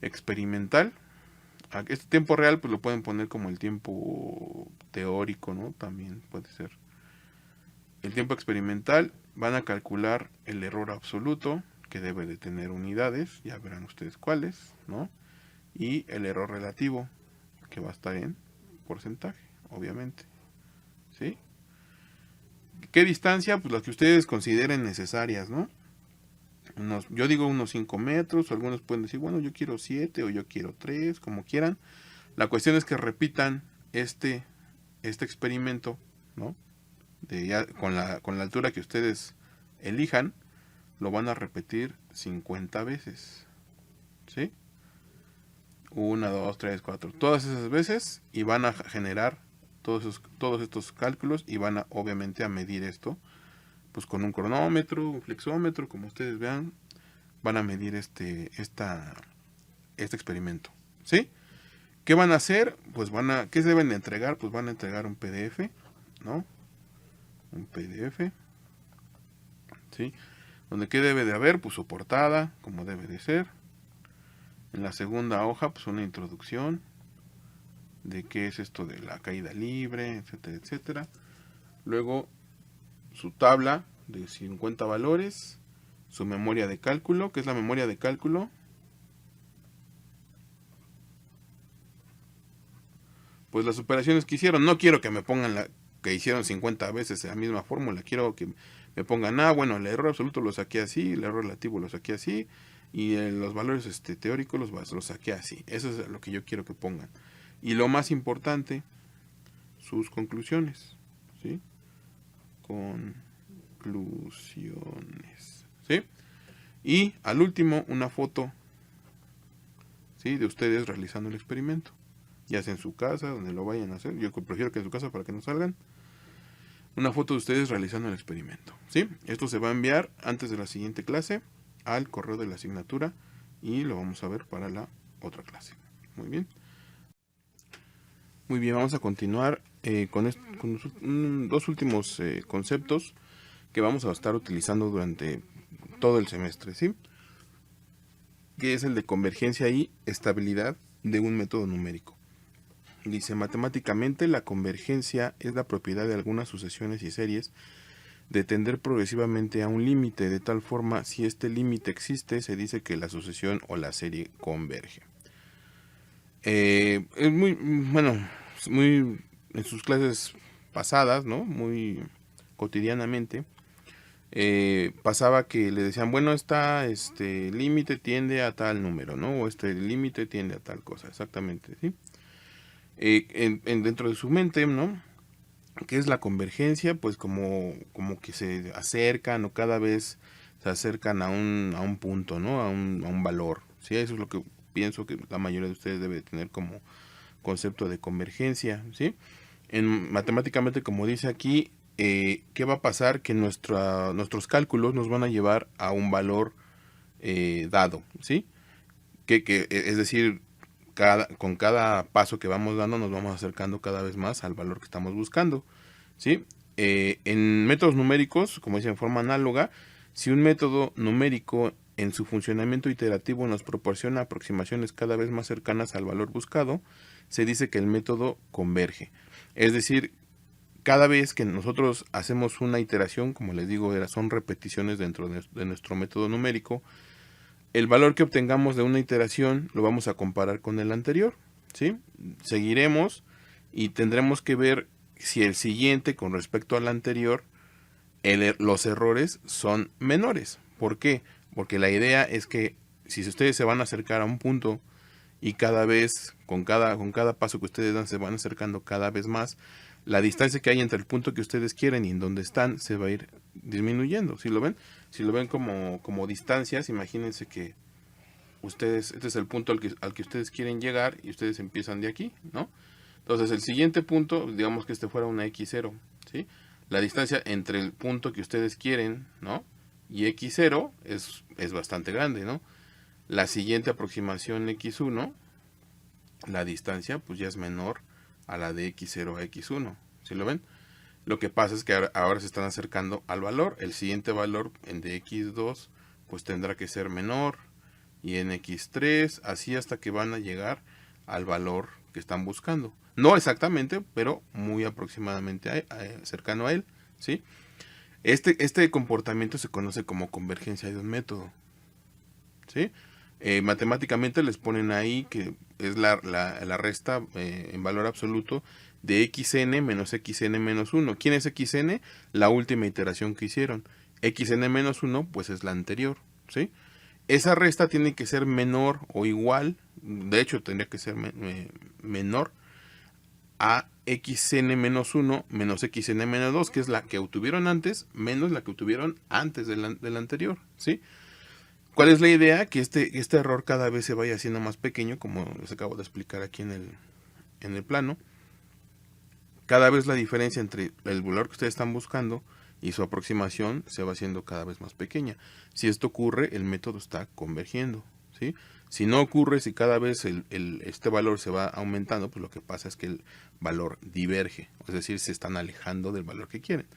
S1: experimental. Este tiempo real pues lo pueden poner como el tiempo teórico, ¿no? También puede ser. El tiempo experimental, van a calcular el error absoluto, que debe de tener unidades, ya verán ustedes cuáles, ¿no? Y el error relativo, que va a estar en porcentaje, obviamente, ¿sí? ¿Qué distancia? Pues las que ustedes consideren necesarias, ¿no? Yo digo unos 5 metros, algunos pueden decir, bueno, yo quiero 7 o yo quiero 3, como quieran. La cuestión es que repitan este experimento, ¿no? Con la altura que ustedes elijan, lo van a repetir 50 veces, ¿sí? 1, 2, 3, 4, todas esas veces, y van a generar todos estos cálculos, y van a, obviamente, a medir esto, pues con un cronómetro, un flexómetro, como ustedes vean, van a medir este experimento, ¿sí? ¿Qué van a hacer? Pues ¿qué deben de entregar? Pues van a entregar un PDF, ¿no? Un PDF, ¿sí? Donde ¿qué debe de haber? Pues su portada, como debe de ser. En la segunda hoja, pues una introducción de qué es esto de la caída libre, etcétera, etcétera. Luego su tabla de 50 valores, su memoria de cálculo. ¿Qué es la memoria de cálculo? Pues las operaciones que hicieron. No quiero que me pongan que hicieron 50 veces la misma fórmula. Quiero que me pongan, bueno, el error absoluto lo saqué así, el error relativo lo saqué así, y los valores teóricos los saqué así. Eso es lo que yo quiero que pongan. Y lo más importante, sus conclusiones, ¿sí? Conclusiones, ¿sí? Y al último, una foto, ¿sí? De ustedes realizando el experimento. Ya sea en su casa, donde lo vayan a hacer. Yo prefiero que en su casa para que no salgan. Una foto de ustedes realizando el experimento, ¿sí? Esto se va a enviar antes de la siguiente clase al correo de la asignatura y lo vamos a ver para la otra clase. Muy bien. Muy bien, vamos a continuar con dos últimos conceptos que vamos a estar utilizando durante todo el semestre, ¿sí? Que es el de convergencia y estabilidad de un método numérico. Dice, matemáticamente la convergencia es la propiedad de algunas sucesiones y series de tender progresivamente a un límite, de tal forma, si este límite existe, se dice que la sucesión o la serie converge. Es muy, bueno, muy en sus clases pasadas, ¿no? Muy cotidianamente, pasaba que le decían, bueno, este límite tiende a tal número, ¿no? O este límite tiende a tal cosa, exactamente, ¿sí? Dentro de su mente, ¿no? ¿Qué es la convergencia? Pues como que se acercan o cada vez se acercan a un punto, ¿no? A un valor, ¿sí? Eso es lo que pienso que la mayoría de ustedes debe tener como concepto de convergencia, ¿sí? Matemáticamente, como dice aquí, ¿qué va a pasar? Que nuestros cálculos nos van a llevar a un valor dado, ¿sí? Es decir, con cada paso que vamos dando nos vamos acercando cada vez más al valor que estamos buscando, ¿sí? En métodos numéricos, como dice en forma análoga, si un método numérico en su funcionamiento iterativo nos proporciona aproximaciones cada vez más cercanas al valor buscado, se dice que el método converge. Es decir, cada vez que nosotros hacemos una iteración, como les digo, son repeticiones dentro de nuestro método numérico, el valor que obtengamos de una iteración lo vamos a comparar con el anterior, ¿sí? Seguiremos y tendremos que ver si el siguiente con respecto al anterior, los errores son menores. ¿Por qué? Porque la idea es que si ustedes se van a acercar a un punto y cada vez, con cada paso que ustedes dan, se van acercando cada vez más, la distancia que hay entre el punto que ustedes quieren y en donde están se va a ir disminuyendo. ¿Sí lo ven? Si lo ven como distancias, imagínense que este es el punto al que ustedes quieren llegar y ustedes empiezan de aquí, ¿no? Entonces el siguiente punto, digamos que este fuera una x0, ¿sí? La distancia entre el punto que ustedes quieren, ¿no? Y x0 es bastante grande, ¿no? La siguiente aproximación x1, la distancia pues ya es menor a la de x0 a x1, ¿sí lo ven? Lo que pasa es que ahora se están acercando al valor. El siguiente valor de x2 pues tendrá que ser menor, y en x3, así hasta que van a llegar al valor que están buscando. No exactamente, pero muy aproximadamente cercano a él, ¿sí? Este comportamiento se conoce como convergencia de un método, ¿sí? Matemáticamente les ponen ahí que es la resta en valor absoluto de xn menos xn menos 1. ¿Quién es xn? La última iteración que hicieron. Xn menos 1 pues es la anterior, ¿sí? Esa resta tiene que ser menor o igual, de hecho tendría que ser menor a xn menos 1 menos xn menos 2, que es la que obtuvieron antes, menos la que obtuvieron antes de la anterior, ¿sí? ¿Cuál es la idea? Que este error cada vez se vaya haciendo más pequeño, como les acabo de explicar aquí en el plano. Cada vez la diferencia entre el valor que ustedes están buscando y su aproximación se va haciendo cada vez más pequeña. Si esto ocurre, el método está convergiendo, ¿sí? Si no ocurre, si cada vez este valor se va aumentando, pues lo que pasa es que el valor diverge, es decir, se están alejando del valor que quieren,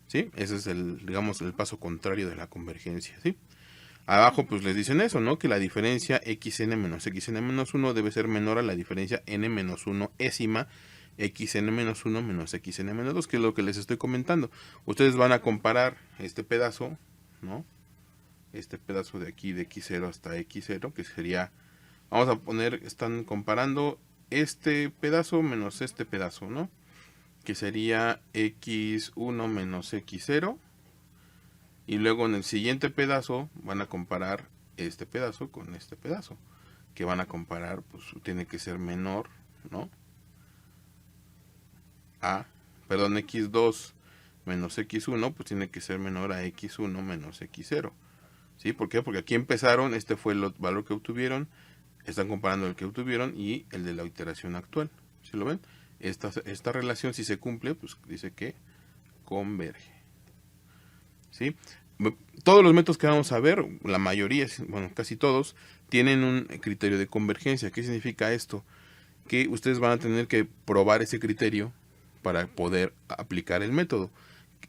S1: ¿sí? Ese es digamos, el paso contrario de la convergencia, ¿sí? Abajo pues les dicen eso, ¿no? Que la diferencia xn menos xn menos 1 debe ser menor a la diferencia n menos 1 ésima xn menos 1 menos xn menos 2, que es lo que les estoy comentando. Ustedes van a comparar este pedazo, ¿no? Este pedazo de aquí de x0 hasta x0, que sería, vamos a poner, están comparando este pedazo menos este pedazo, ¿no? Que sería x1 menos x0. Y luego en el siguiente pedazo van a comparar este pedazo con este pedazo. Que van a comparar, pues tiene que ser menor, ¿no? Perdón, x2 menos x1, pues tiene que ser menor a x1 menos x0. ¿Sí? ¿Por qué? Porque aquí empezaron, este fue el valor que obtuvieron, están comparando el que obtuvieron y el de la iteración actual. ¿Sí lo ven? Esta relación, si se cumple, pues dice que converge. ¿Sí? Todos los métodos que vamos a ver, la mayoría, bueno, casi todos, tienen un criterio de convergencia. ¿Qué significa esto? Que ustedes van a tener que probar ese criterio para poder aplicar el método.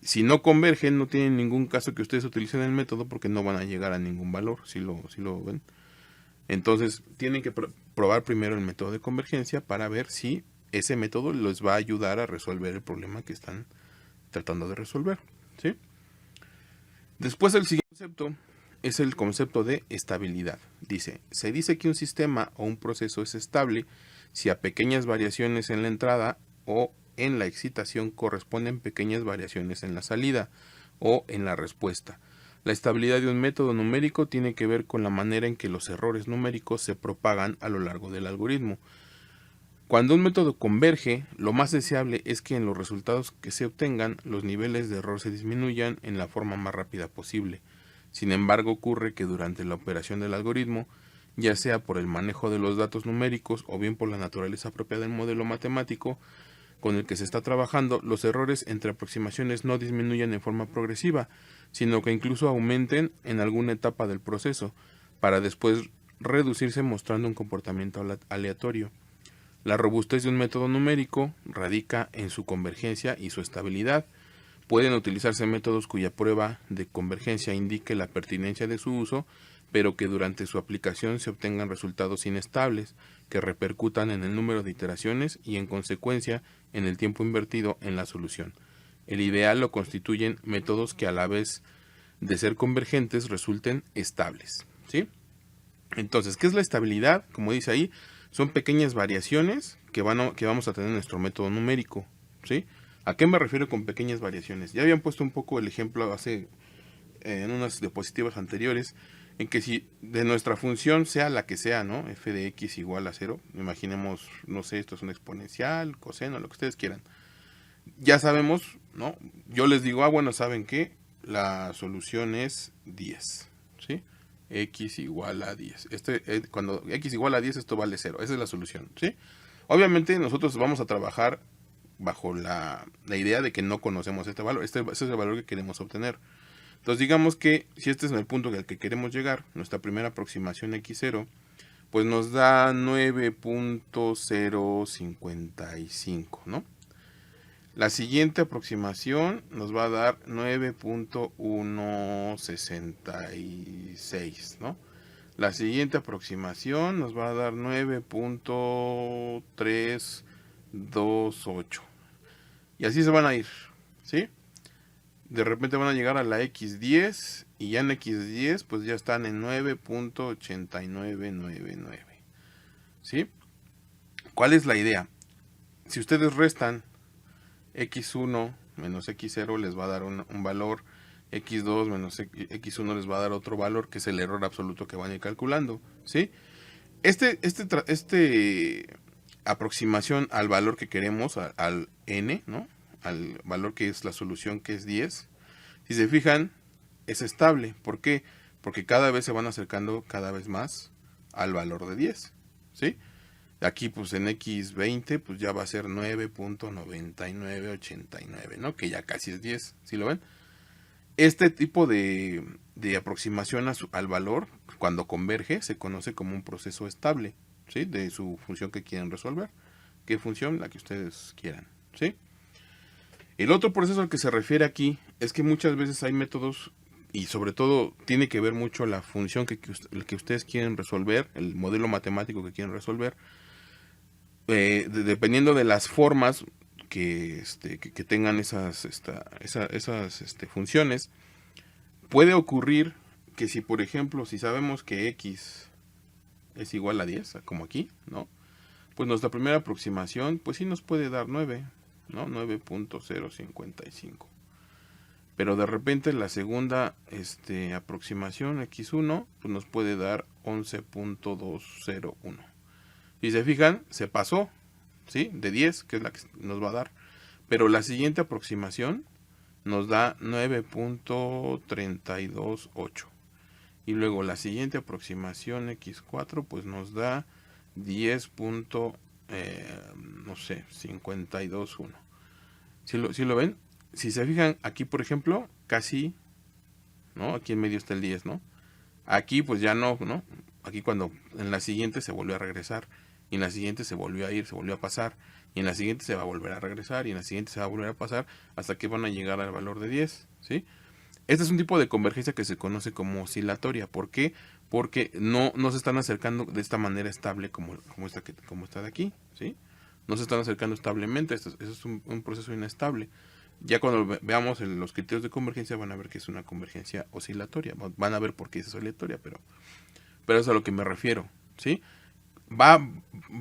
S1: Si no convergen, no tienen ningún caso que ustedes utilicen el método porque no van a llegar a ningún valor, si lo ven. Entonces, tienen que probar primero el método de convergencia para ver si ese método les va a ayudar a resolver el problema que están tratando de resolver, ¿sí? Después el siguiente concepto es el concepto de estabilidad. Se dice que un sistema o un proceso es estable si a pequeñas variaciones en la entrada o en la excitación corresponden pequeñas variaciones en la salida o en la respuesta. La estabilidad de un método numérico tiene que ver con la manera en que los errores numéricos se propagan a lo largo del algoritmo. Cuando un método converge, lo más deseable es que en los resultados que se obtengan los niveles de error se disminuyan en la forma más rápida posible. Sin embargo, ocurre que durante la operación del algoritmo, ya sea por el manejo de los datos numéricos o bien por la naturaleza propia del modelo matemático con el que se está trabajando, los errores entre aproximaciones no disminuyan en forma progresiva, sino que incluso aumenten en alguna etapa del proceso, para después reducirse mostrando un comportamiento aleatorio. La robustez de un método numérico radica en su convergencia y su estabilidad. Pueden utilizarse métodos cuya prueba de convergencia indique la pertinencia de su uso, pero que durante su aplicación se obtengan resultados inestables, que repercutan en el número de iteraciones y en consecuencia en el tiempo invertido en la solución. El ideal lo constituyen métodos que a la vez de ser convergentes resulten estables, ¿sí? Entonces, ¿qué es la estabilidad? Como dice ahí, son pequeñas variaciones que vamos a tener en nuestro método numérico, ¿sí? ¿A qué me refiero con pequeñas variaciones? Ya habían puesto un poco el ejemplo en unas diapositivas anteriores, en que si de nuestra función, sea la que sea, ¿no? F de x igual a 0, imaginemos, no sé, esto es un exponencial, coseno, lo que ustedes quieran. Ya sabemos, ¿no? Yo les digo, bueno, ¿saben qué? La solución es 10, ¿sí? X igual a 10. Cuando x igual a 10, esto vale 0. Esa es la solución, ¿sí? Obviamente nosotros vamos a trabajar bajo la idea de que no conocemos este valor. Este es el valor que queremos obtener. Entonces digamos que si este es el punto al que queremos llegar, nuestra primera aproximación x0, pues nos da 9.055, ¿no? La siguiente aproximación nos va a dar 9.166, ¿no? La siguiente aproximación nos va a dar 9.328. Y así se van a ir, ¿sí? de repente van a llegar a la X10 y ya en X10 pues ya están en 9.8999, ¿sí? ¿Cuál es la idea? Si ustedes restan X1 menos X0 les va a dar un valor, X2 menos X1 les va a dar otro valor, que es el error absoluto que van a ir calculando, ¿sí? Este aproximación al valor que queremos, al n, ¿no? Al valor que es la solución, que es 10, si se fijan, es estable. ¿Por qué? Porque cada vez se van acercando cada vez más al valor de 10, ¿sí? Aquí pues en X20 pues ya va a ser 9.9989, ¿no? Que ya casi es 10, ¿sí lo ven? Este tipo de aproximación al valor, cuando converge, se conoce como un proceso estable, ¿sí? De su función que quieren resolver. ¿Qué función? La que ustedes quieran, ¿sí? El otro proceso al que se refiere aquí es que muchas veces hay métodos, y sobre todo tiene que ver mucho la función que ustedes quieren resolver, el modelo matemático que quieren resolver, dependiendo de las formas que tengan esas funciones. Puede ocurrir que si, por ejemplo, si sabemos que X es igual a 10, como aquí, ¿no? Pues nuestra primera aproximación, pues sí nos puede dar 9, ¿no? 9.055. Pero de repente la segunda aproximación, X1, pues nos puede dar 11.201. Si se fijan, se pasó, ¿sí? De 10, que es la que nos va a dar. Pero la siguiente aproximación nos da 9.328. Y luego la siguiente aproximación, X4, pues nos da 10.52.1. ¿Sí lo ven? Si se fijan, aquí por ejemplo, casi, ¿no? Aquí en medio está el 10, ¿no? Aquí pues ya no, ¿no? Aquí cuando en la siguiente se volvió a regresar, y en la siguiente se volvió a ir, se volvió a pasar, y en la siguiente se va a volver a regresar, y en la siguiente se va a volver a pasar, hasta que van a llegar al valor de 10, ¿sí? Este es un tipo de convergencia que se conoce como oscilatoria. ¿Por qué? Porque no se están acercando de esta manera estable como esta de aquí, ¿sí? No se están acercando establemente, eso es un proceso inestable. Ya cuando veamos los criterios de convergencia van a ver que es una convergencia oscilatoria. Van a ver por qué es oscilatoria, pero es a lo que me refiero, ¿sí?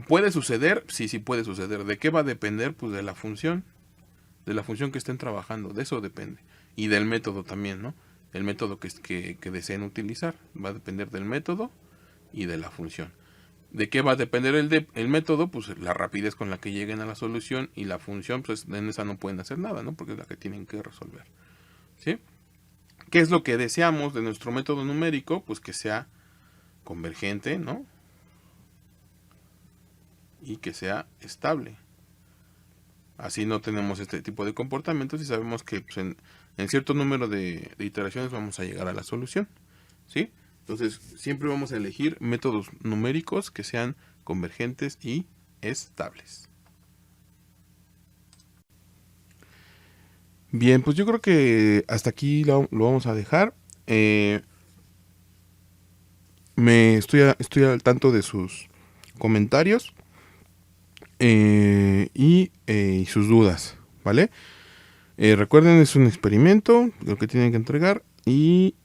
S1: ¿Puede suceder? Sí puede suceder. ¿De qué va a depender? Pues de la función que estén trabajando, de eso depende. Y del método también, ¿no? El método que deseen utilizar va a depender del método y de la función. ¿De qué va a depender el método? Pues la rapidez con la que lleguen a la solución, y la función, pues en esa no pueden hacer nada, ¿no? Porque es la que tienen que resolver, ¿sí? ¿Qué es lo que deseamos de nuestro método numérico? Pues que sea convergente, ¿no? Y que sea estable. Así no tenemos este tipo de comportamientos y sabemos que pues, en cierto número de iteraciones vamos a llegar a la solución, ¿sí? Entonces, siempre vamos a elegir métodos numéricos que sean convergentes y estables. Bien, pues yo creo que hasta aquí lo vamos a dejar. Estoy al tanto de sus comentarios y sus dudas, ¿vale? Recuerden, es un experimento, lo que tienen que entregar, y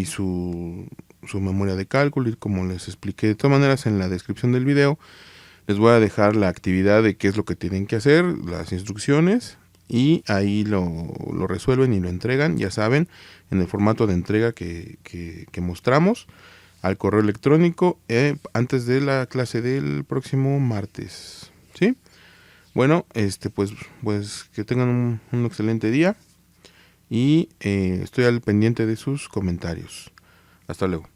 S1: su memoria de cálculo, y como les expliqué. De todas maneras, en la descripción del video les voy a dejar la actividad de qué es lo que tienen que hacer, las instrucciones, y ahí lo resuelven y lo entregan, ya saben, en el formato de entrega que mostramos, al correo electrónico, antes de la clase del próximo martes, ¿sí? Bueno, pues que tengan un excelente día, y estoy al pendiente de sus comentarios. Hasta luego.